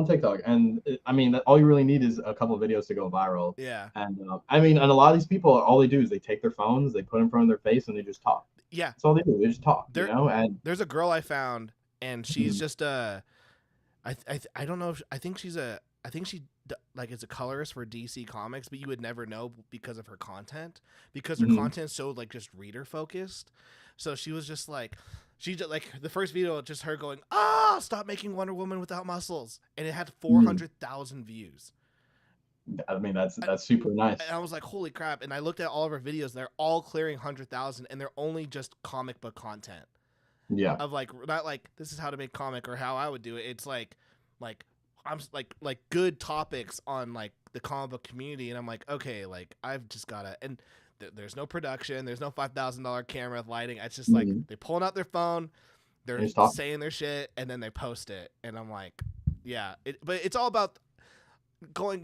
TikTok. And I mean, all you really need is a couple of videos to go viral. Yeah. And I mean, and a lot of these people, all they do is they take their phones, they put it in front of their face, and they just talk. Yeah. That's all they do. They just talk. And there's a girl I found, and she's just I don't know if I think she is a colorist for DC Comics, but you would never know because of her content, because her content's so just reader focused. So she was just the first video, just her going, stop making Wonder Woman without muscles. And it had 400,000 views. I mean, that's super nice. And I was like, holy crap! And I looked at all of our videos; they're all clearing 100,000, and they're only just comic book content. Yeah. Of like, not like this is how to make comic or how I would do it. It's like I'm like good topics on like the comic book community, and I'm like, okay, like I've just gotta. And there's no production, there's no $5,000 camera lighting. It's just like they pulling out their phone, they're saying their shit, and then they post it, and I'm like, yeah. But it's all about going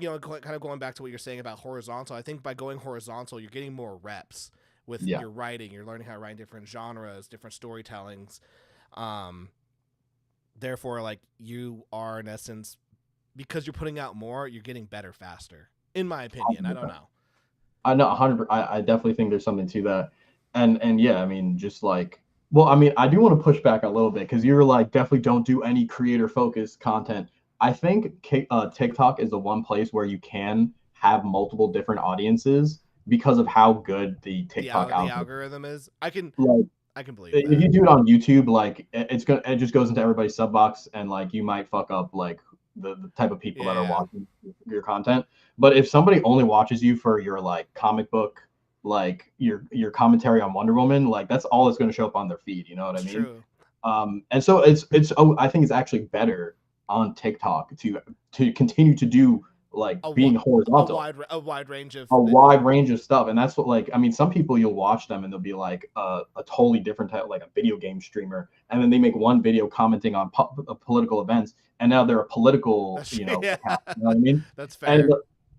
back to what you're saying about horizontal. I think by going horizontal, you're getting more reps with your writing. You're learning how to write in different genres, different storytellings. Therefore, like you are in essence, because you're putting out more, you're getting better faster. In my opinion, 100%. I don't know. I know 100%. I definitely think there's something to that, and yeah, I mean, just like, well, I mean, I do want to push back a little bit because you're like definitely don't do any creator focused content. I think TikTok is the one place where you can have multiple different audiences because of how good the TikTok algorithm is. I can believe if that. you do it on YouTube, like it just goes into everybody's sub box, and like you might fuck up like the type of people that are watching your content. But if somebody only watches you for your like comic book, like your commentary on Wonder Woman, like that's all that's going to show up on their feed. You know what I mean? True. And so I think it's actually better on TikTok to continue to do like being horizontal, a wide range of stuff. And that's what, like, I mean, some people you'll watch them and they'll be like a totally different type, like a video game streamer, and then they make one video commenting on political events, and now they're a political account, you know what I mean? That's fair.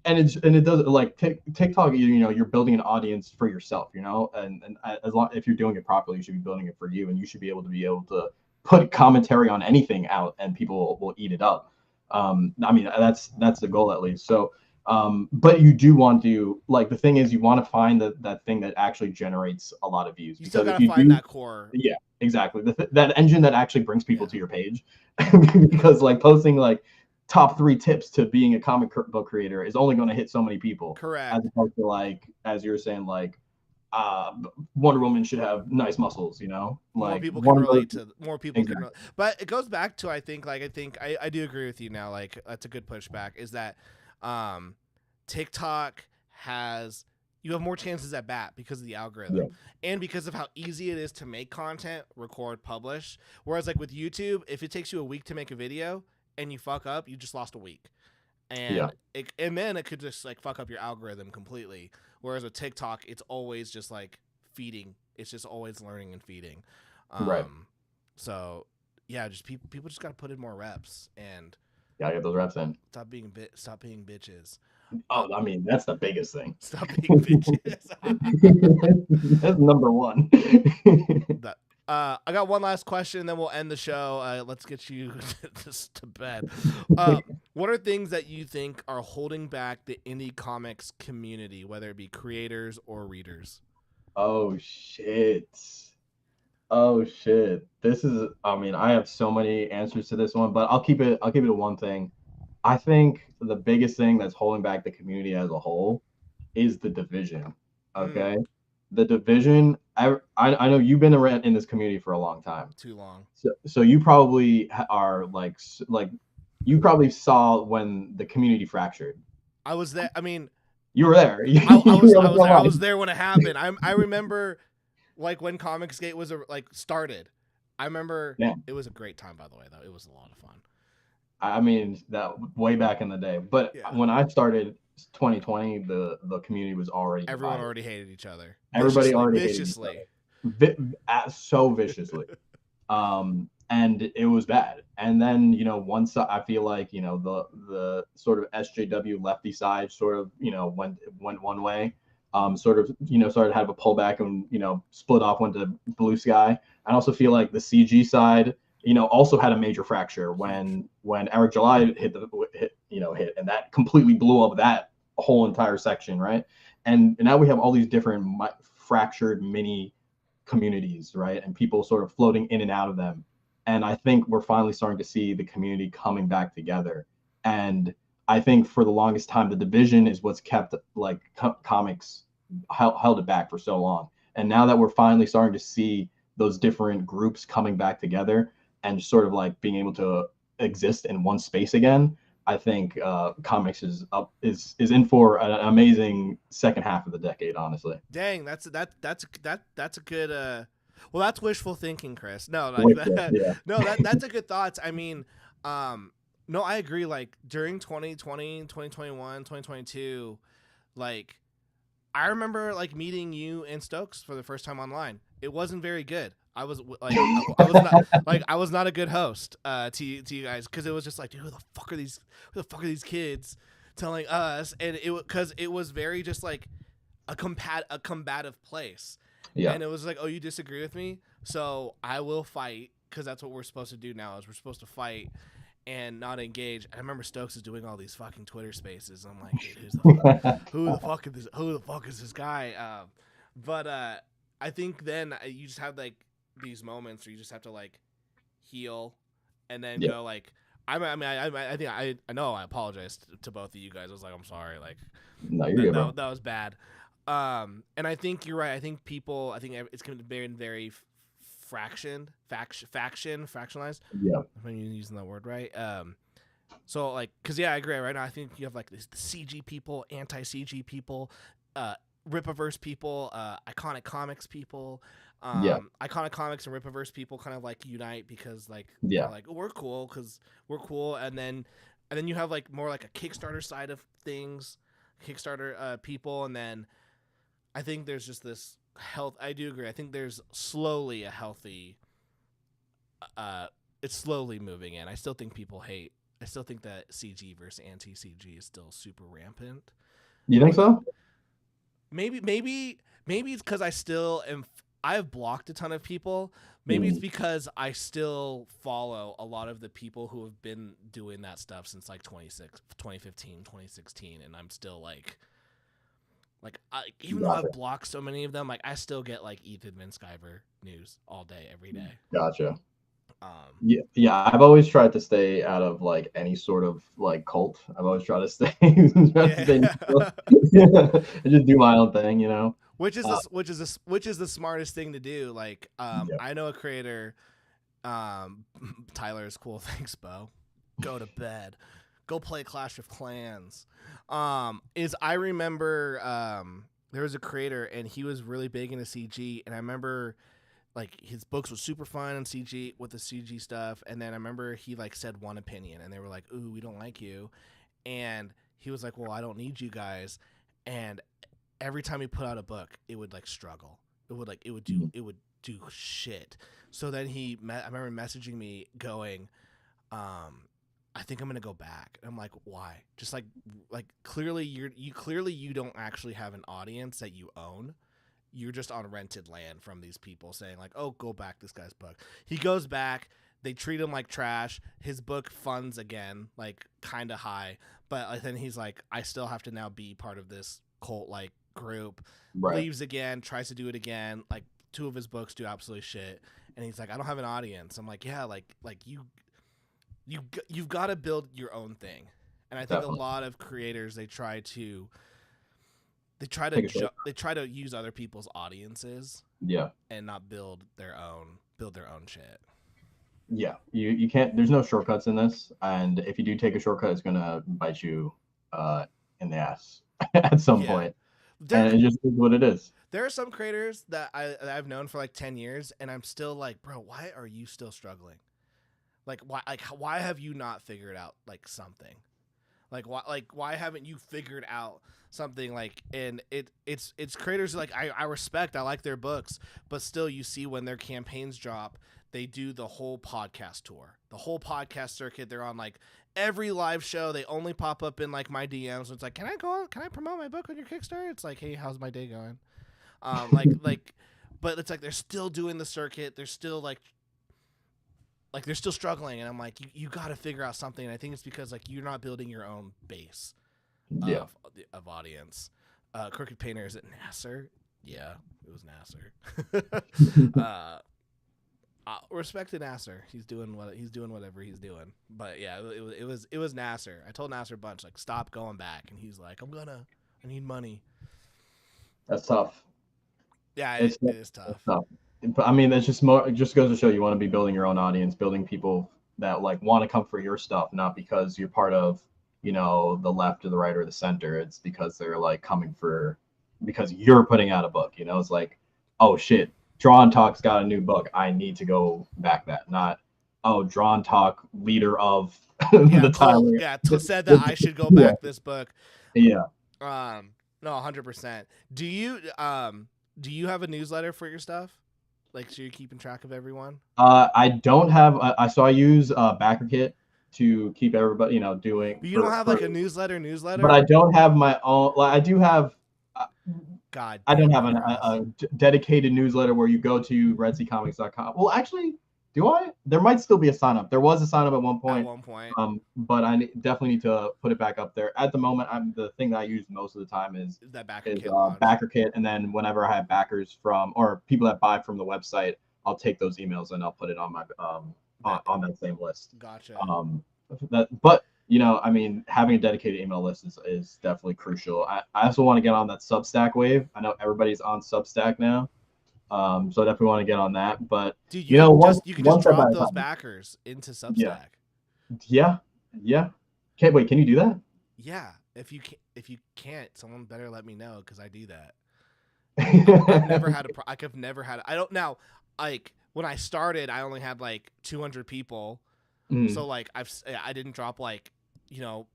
And it does, like TikTok, you know, you're building an audience for yourself, you know, and as long if you're doing it properly, you should be building it for you, and you should be able to put commentary on anything out and people will eat it up. I mean, that's the goal at least. So, but you do want to, like, the thing is you want to find that thing that actually generates a lot of views. You still gotta find that core. Yeah, exactly. That engine that actually brings people to your page, because like posting like top 3 tips to being a comic book creator is only going to hit so many people. Correct. As opposed to, like, as you're saying, like, Wonder Woman should have nice muscles, you know, like more people can relate to more people can relate. But it goes back to I think I do agree with you now, like that's a good pushback, is that TikTok you have more chances at bat because of the algorithm and because of how easy it is to make content, record, publish, whereas like with YouTube, if it takes you a week to make a video and you fuck up, you just lost a week. And then it could just like fuck up your algorithm completely. Whereas with TikTok, it's always just like feeding. It's just always learning and feeding. Right. So yeah, just people just gotta put in more reps and get those reps in. Stop being bitches. Oh, I mean, that's the biggest thing. Stop being bitches. That's number one. I got one last question, and then we'll end the show. Let's get you to bed. What are things that you think are holding back the indie comics community, whether it be creators or readers? Oh shit. This is, I mean, I have so many answers to this one, but I'll keep it to one thing. I think the biggest thing that's holding back the community as a whole is the division. Okay. The division, I know you've been around in this community for a long time. Too long. So you probably are like you probably saw when the community fractured. I was there. I mean, you were there. I was there when it happened. I remember like when Comicsgate was like started. I remember it was a great time, by the way, though. It was a lot of fun. I mean, that way back in the day. But when I started 2020, the community was already everyone divided. already hated each other. Everybody already viciously. Hated each other. So viciously. And it was bad. And then, you know, once I feel like, you know, the sort of SJW lefty side sort of, you know, went one way, sort of, you know, started to have a pullback and, you know, split off, went to Blue Sky. I also feel like the CG side, you know, also had a major fracture when Eric July hit, and that completely blew up that whole entire section, right? And now we have all these different fractured mini communities, right? And people sort of floating in and out of them. And I think we're finally starting to see the community coming back together. And I think for the longest time, the division is what's kept like comics held it back for so long. And now that we're finally starting to see those different groups coming back together and sort of like being able to exist in one space again, I think comics is in for an amazing second half of the decade. Honestly, Dang, that's a good well, that's wishful thinking, Chris. No, like Wishful, that, yeah. no, that's a good thoughts. I mean, no, I agree. Like during 2020, 2021, 2022, like I remember like meeting you and Stokes for the first time online. It wasn't very good. I was like, I was not a good host to you guys, because it was just like, dude, who the fuck are these kids telling us? And because it was very just like a combative place. Yeah. And it was like, oh, you disagree with me, so I will fight, because that's what we're supposed to do now, is we're supposed to fight and not engage. I remember Stokes is doing all these fucking Twitter spaces. I'm like, dude, who the fuck is this guy? But I think then you just have like these moments where you just have to like heal and then go like, I think I know I apologized to both of you guys. I was like, I'm sorry, like, no, you're good, bro. that was bad. And I think you're right. I think it's going to be very fractionalized. Yeah. If I'm using that word right. So like, cause I agree. Right now, I think you have like the CG people, anti-CG people, Rippaverse people, iconic comics people. Iconic comics and Rippaverse people kind of like unite because like, like, oh, we're cool because we're cool. And then you have like more like a Kickstarter side of things, Kickstarter people, and then I think there's just this health. I do agree. I think there's slowly a healthy. It's slowly moving in. I still think people hate. I still think that CG versus anti-CG is still super rampant. You think so? Maybe it's because I still am. I've blocked a ton of people. Maybe it's because I still follow a lot of the people who have been doing that stuff since like 2015, 2016, and I'm still like even though I've blocked so many of them, like I still get like Ethan Van Sciver news all day, every day. Gotcha. Yeah. I've always tried to stay out of like any sort of like cult. I've always tried to stay, and just do my own thing, you know. Which is the smartest thing to do. Like, I know a creator, Tyler is cool. Thanks, Bo. Go to bed. Go play Clash of Clans. I remember there was a creator and he was really big into CG, and I remember like his books were super fun on CG with the CG stuff, and then I remember he like said one opinion and they were like, ooh, we don't like you, and he was like, well, I don't need you guys, and every time he put out a book, it would like struggle. It would do shit. So then I remember messaging me going, I think I'm gonna go back. And I'm like, why? Just like clearly you don't actually have an audience that you own. You're just on rented land from these people saying like, oh, go back this guy's book. He goes back. They treat him like trash. His book funds again, like kind of high. But then he's like, I still have to now be part of this cult like group. Right. Leaves again, tries to do it again. Like 2 of his books do absolutely shit. And he's like, I don't have an audience. I'm like, yeah, like you've got to build your own thing. And I think a lot of creators, they try to use other people's audiences. Yeah. And not build their own shit. Yeah. You can't, there's no shortcuts in this. And if you do take a shortcut, it's going to bite you in the ass at some point. And it just is what it is. There are some creators that I've known for like 10 years, and I'm still like, bro, why are you still struggling? Why have you not figured out like something? Why haven't you figured out something? Like, and it's creators like I respect, I like their books, but still you see when their campaigns drop, they do the whole podcast tour, the whole podcast circuit. They're on like every live show. They only pop up in like my DMs. So it's like, can I promote my book on your Kickstarter? It's like, hey, how's my day going? But it's like they're still doing the circuit. They're still like they're still struggling, and I'm like, you got to figure out something. And I think it's because like you're not building your own base of audience. Crooked Painter, is it Nasser? Yeah, it was Nasser. Respect to Nasser. He's doing whatever he's doing. But yeah, it was Nasser. I told Nasser a bunch like, stop going back, and he's like, I need money. That's tough. Yeah, it is tough. It's tough. I mean, that's just more. It just goes to show you want to be building your own audience, building people that like want to come for your stuff, not because you're part of you know, the left or the right or the center. It's because they're like coming for because you're putting out a book. You know, it's like, oh shit, Drawn Talk's got a new book. I need to go back that. Not, oh, Drawn Talk, leader of the time. Said that I should go back this book. Yeah. No, 100%. Do you have a newsletter for your stuff? Like, so you're keeping track of everyone? I don't have. So I use BackerKit to keep everybody, you know, doing. But you don't have like a newsletter. But I don't have my own. Like, I do have. God. I don't have a dedicated newsletter where you go to redseacomics.com. Well, actually, do I? There might still be a sign up. There was a sign up at one point. But I definitely need to put it back up there. At the moment, the thing that I use most of the time is that BackerKit, and then whenever I have backers from or people that buy from the website, I'll take those emails and I'll put it on my on that same list. Gotcha. But you know, I mean, having a dedicated email list is definitely crucial. I also want to get on that Substack wave. I know everybody's on Substack now. So I definitely want to get on that. But dude, you know, you can just drop those backers into Substack. Yeah. Can you do that? Yeah. If you can't, someone better let me know because I do that. I've never had I don't now, like when I started, I only had like 200 people. So like I didn't drop like, you know,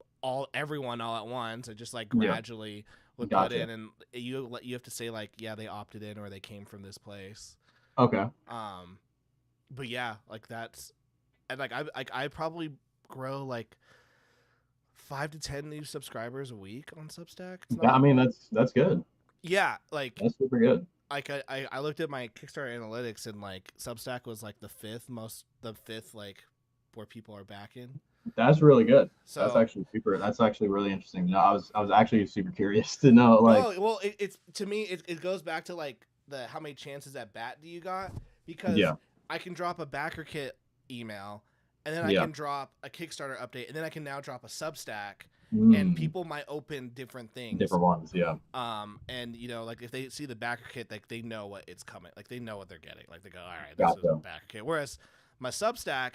everyone all at once. I just like gradually would put in, and you have to say like, yeah, they opted in or they came from this place. Okay. But yeah, like that's, and like I probably grow like 5 to 10 new subscribers a week on Substack. I mean that's good. Yeah, like that's super good. Like I looked at my Kickstarter analytics and like Substack was like the fifth like where people are backing. That's really good. So that's actually really interesting. No, I was actually super curious to know like. Well, it's to me it goes back to like the how many chances at bat do you got, because I can drop a BackerKit email and then I can drop a Kickstarter update and then I can now drop a Substack. And people might open different things. Different ones, yeah. And you know, like if they see the BackerKit, like they know what it's coming. Like they know what they're getting. Like they go, all right, this is a BackerKit. Whereas my Substack,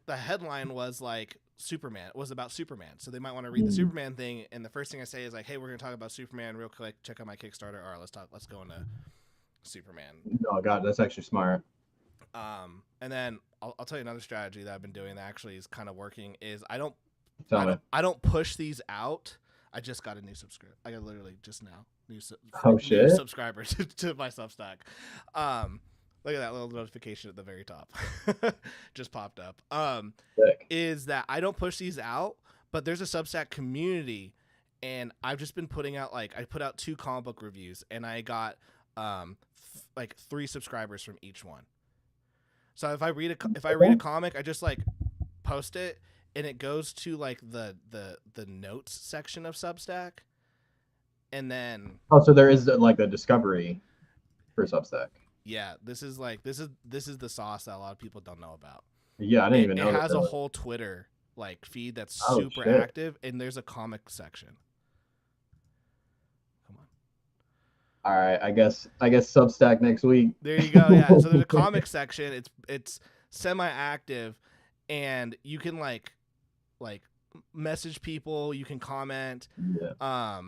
the headline was like Superman. It was about Superman, so they might want to read the Superman thing. And the first thing I say is like, hey, we're gonna talk about Superman real quick. Check out my Kickstarter. All right, let's go into Superman. Oh God, that's actually smart. And then I'll tell you another strategy that I've been doing that actually is kind of working. Is I don't push these out. I just got a new subscriber. I got literally just now new subscribers to my Substack. Look at that little notification at the very top. Just popped up. Is that I don't push these out, but there's a Substack community, and I've just been putting out I put out 2 comic book reviews, and I got like 3 subscribers from each one. So if I read a comic, I just like post it. And it goes to like the notes section of Substack, and then so there is like a discovery for Substack. Yeah, this is the sauce that a lot of people don't know about. Yeah, I didn't even know. It has a whole Twitter like feed that's super active, and there's a comic section. Come on. All right, I guess Substack next week. There you go. Yeah, so there's a comic section. It's semi-active, and you can like message people, you can comment. Yeah. I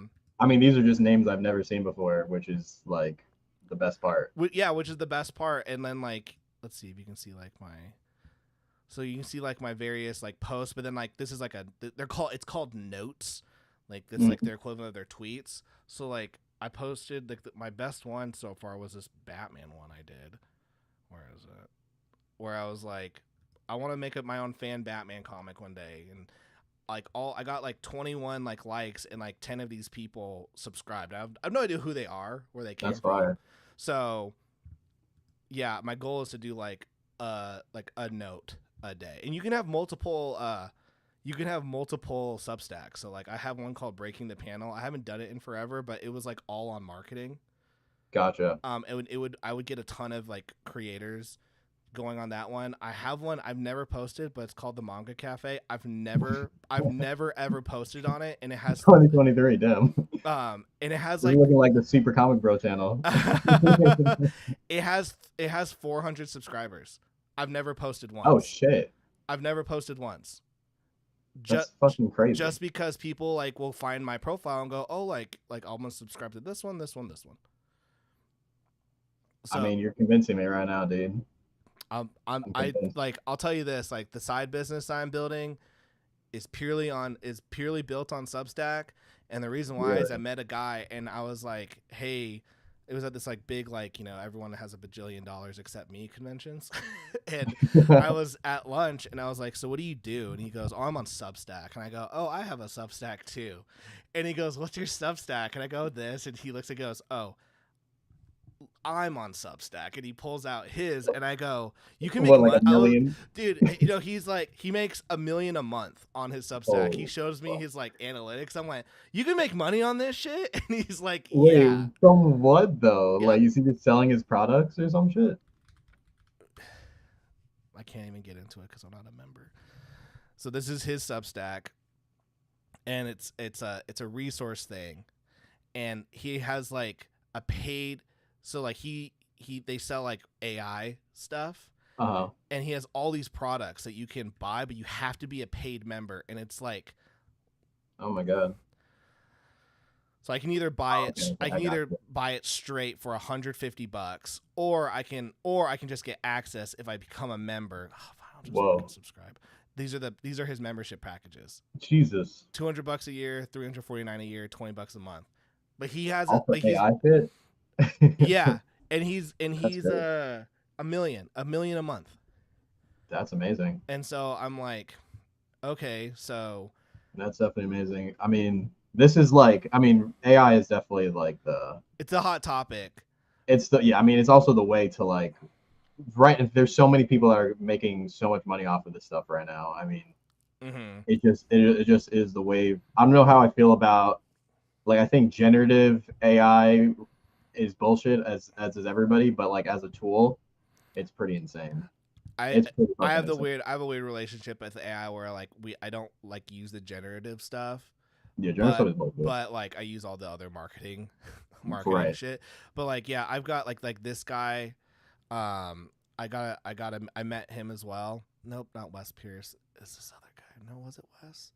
mean, these are just names I've never seen before, which is like the best part. Yeah, which is the best part. And then like, let's see if you can see like my various like posts, but then like this is like it's called notes. Like this like their equivalent of their tweets. So like I posted like my best one so far was this Batman one I did. Where is it? Where I was like, I want to make up my own fan Batman comic one day, and like I got like 21 like likes, and like 10 of these people subscribed. I have no idea who they are, where they came from. Fire. So yeah, my goal is to do like a note a day, and you can have multiple Substacks. So like I have one called Breaking the Panel. I haven't done it in forever, but it was like all on marketing. Gotcha. I would get a ton of like creators going on that one. I have one I've never posted, but it's called the Manga Cafe. I've never ever posted on it, and it has 2023. Damn. And it has like looking like the Super Comic Bro channel. It has 400 subscribers. I've never posted once. Oh shit. I've never posted once. That's fucking crazy. Just because people like will find my profile and go, oh, like I'm gonna subscribe to this one. So, I mean, you're convincing me right now, dude. I'll tell you this, like the side business I'm building is purely built on Substack, and the reason why is I met a guy and I was like, hey, it was at this like big, like, you know, everyone has $1 bajillion except me conventions. And I was at lunch and I was like, so what do you do? And he goes, oh, I'm on Substack. And I go, oh, I have a Substack too. And he goes, what's your Substack? And I go, this. And he looks and goes, oh, I'm on Substack. And he pulls out his, and I go, you can make like $1 million? Dude, you know, he's like, he makes $1 million a month on his Substack. He shows me his like analytics. I'm like, you can make money on this shit? And he's like, yeah. From what though? Yeah. Like, is he just selling his products or some shit? I can't even get into it because I'm not a member. So this is his Substack, and it's a resource thing, and he has like a paid. So like they sell like AI stuff, and he has all these products that you can buy, but you have to be a paid member, and it's like, oh my god. So I can either buy buy it straight for $150, or I can just get access if I become a member. Oh, fine, I'll just fucking subscribe. These are his membership packages. Jesus. $200 a year, $349 a year, $20 a month. But he has AI fit. Yeah, and he's $1 million a month. That's amazing. And so I'm like, okay, so that's definitely amazing. I mean, this is like, I mean, AI is definitely like it's a hot topic. It's it's also the way to like, right. There's so many people that are making so much money off of this stuff right now. I mean, it just is the wave. I don't know how I feel about, like, I think generative AI is bullshit as is everybody, but like as a tool, it's pretty insane. I have a weird relationship with AI where like I don't like use the generative stuff. Yeah, generative is bullshit. But like I use all the other marketing right. shit. But like, yeah, I've got like this guy. I met him as well. Nope, not Wes Pierce. It's this other guy. No, was it Wes?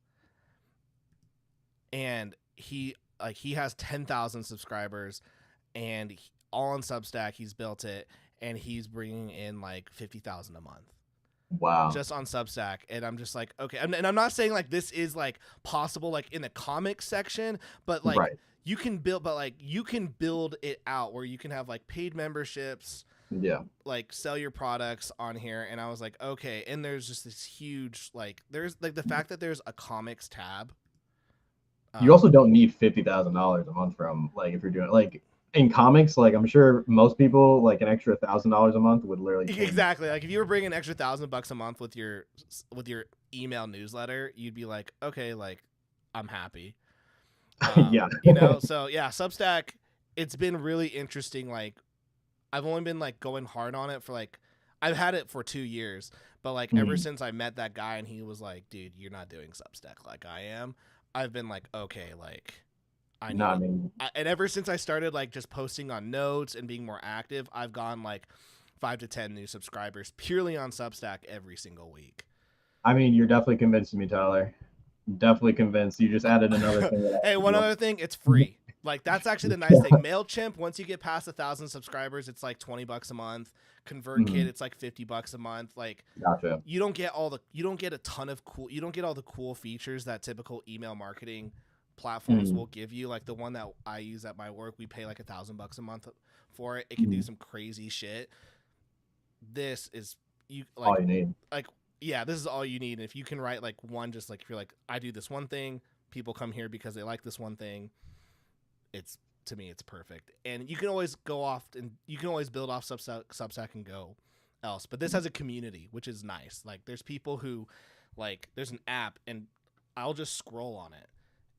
And he has 10,000 subscribers. And all on Substack, he's built it, and he's bringing in like 50,000 a month. Wow! Just on Substack, and I'm just like, okay. And I'm not saying like this is like possible like in the comics section, but like you can build it out where you can have like paid memberships. Yeah. Like sell your products on here, and I was like, okay. And there's just this huge like there's like the fact that there's a comics tab. You also don't need $50,000 a month from like if you're doing like. In comics, like I'm sure most people like an extra $1,000 a month would literally change. Exactly. Like if you were bringing an extra $1,000 a month with your email newsletter, you'd be like, okay, like I'm happy. Yeah. You know. So yeah, Substack. It's been really interesting. Like I've only been like going hard on it for like I've had it for 2 years, but like ever since I met that guy and he was like, dude, you're not doing Substack like I am. I've been like, okay, like. I know. And ever since I started like just posting on notes and being more active, I've gone like 5 to 10 new subscribers purely on Substack every single week. I mean, you're definitely convincing me, Tyler. Definitely convinced. You just added another thing. Hey, one other thing, it's free. Like that's actually the nice thing. MailChimp, once you get past 1,000 subscribers, it's like $20 a month. ConvertKit, it's like $50 a month. Like, gotcha. You don't get all the cool features that typical email marketing platforms will give you. Like the one that I use at my work, we pay like $1,000 a month for it. It can do some crazy shit. This is all you need. Like, yeah, this is all you need. And if you can write like one, just like if you're like, I do this one thing, people come here because they like this one thing. To me, it's perfect. And you can always go off and you can always build off Substack and go else. But this has a community, which is nice. Like there's people who like, there's an app and I'll just scroll on it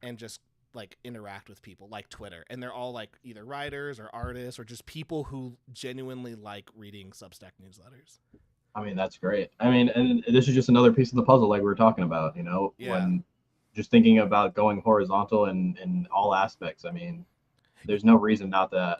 and just like interact with people like Twitter, and they're all like either writers or artists or just people who genuinely like reading Substack newsletters. I mean, that's great. I mean, and this is just another piece of the puzzle like we were talking about, you know, when just thinking about going horizontal in all aspects. I mean, there's no reason not to.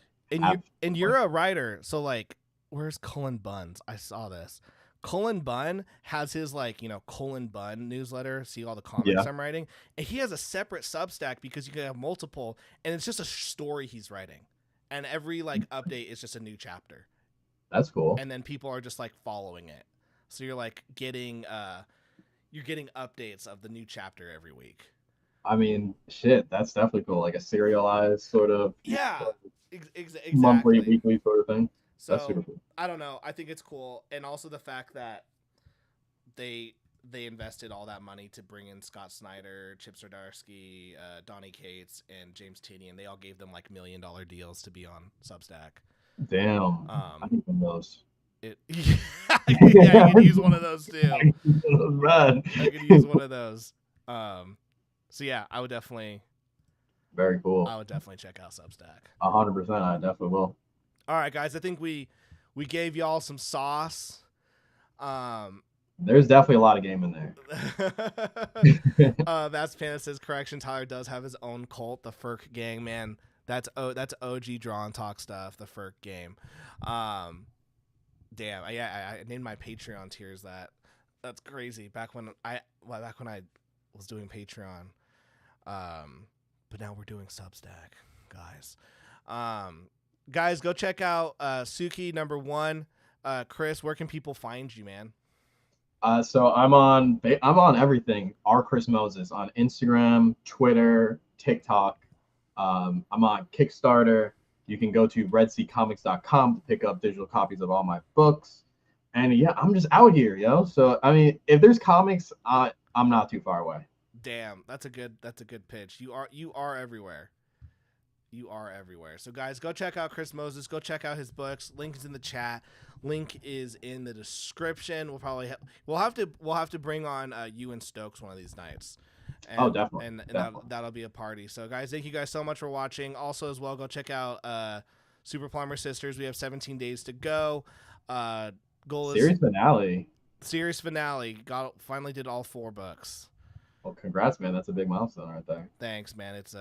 And you're a writer, so like, where's Cullen Buns? I saw this. Cullen Bunn has his like, Cullen Bunn newsletter. See all the comics Yeah. I'm writing. And he has a separate Substack because you can have multiple, and it's just a story he's writing. And every like update is just a new chapter. That's cool. And then people are just like following it. So you're like getting updates of the new chapter every week. I mean, shit, that's definitely cool. Like a serialized sort of Yeah. Exactly. monthly, weekly sort of thing. So That's super cool. I don't know. I think it's cool, and also the fact that they invested all that money to bring in Scott Snyder, Chip Zdarsky, Donnie Cates, and James Tinian. They all gave them like $1 million deals to be on Substack. Damn. I need one of those. Yeah, you could use one of those too. Run. I could use one of those. So yeah, I would definitely Very cool. check out Substack. 100%. I definitely will. All right, guys. I think we gave y'all some sauce. There's definitely a lot of game in there. That's Panda says correction. Tyler does have his own cult, the Ferk Gang. Man, that's OG Draw and Talk stuff. The Ferk game. Damn. I named my Patreon tiers that. That's crazy. Back when I was doing Patreon. But now we're doing Substack, guys. Guys, go check out Suki #1. Chris, where can people find you, man? So I'm on everything. Chris Moses on Instagram, Twitter, TikTok. I'm on Kickstarter. You can go to redseacomics.com to pick up digital copies of all my books. And yeah, I'm just out here, yo. So I mean, if there's comics, I'm not too far away. Damn, that's a good pitch. You are everywhere. You are everywhere. So guys, go check out Chris Moses. Go check out his books. Link is in the chat. Link is in the description. We'll have to bring on you and Stokes one of these nights. And, definitely. And Definitely. that'll be a party. So guys, thank you guys so much for watching. Also as well, go check out Super Plumber Sisters. We have 17 days to go. Goal is series finale. Finally did all 4 books. Well, congrats, man. That's a big milestone right there. Thanks, man. It's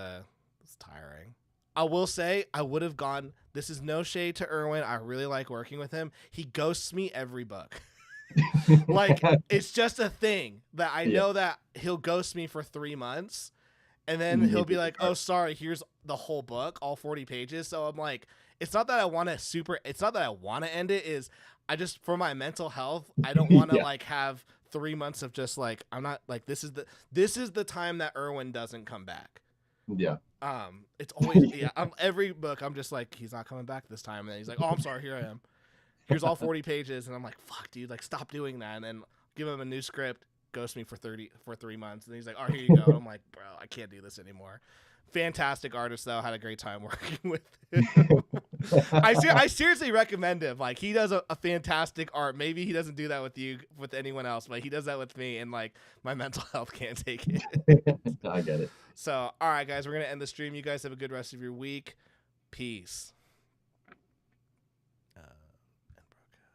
tiring. I will say I would have gone. This is no shade to Erwin. I really like working with him. He ghosts me every book. Like, it's just a thing that I know that he'll ghost me for 3 months, and then he'll be like, "Oh, sorry, here's the whole book, all 40 pages." So I'm like, it's not that I want to end it. Is I just, for my mental health, I don't want to like have 3 months of just like, I'm not like, this is the time that Erwin doesn't come back. Yeah. It's always every book I'm just like, he's not coming back this time, and then he's like, "Oh, I'm sorry, here I am. Here's all 40 pages," and I'm like, "Fuck, dude, like stop doing that." And then give him a new script, ghost me for 3 months, and then he's like, "Oh, here you go." I'm like, "Bro, I can't do this anymore." Fantastic artist though, had a great time working with him. I seriously recommend him. Like, he does a fantastic art. Maybe he doesn't do that with anyone else, but he does that with me, and like my mental health can't take it. I get it. So, all right, guys, we're gonna end the stream. You guys have a good rest of your week. Peace.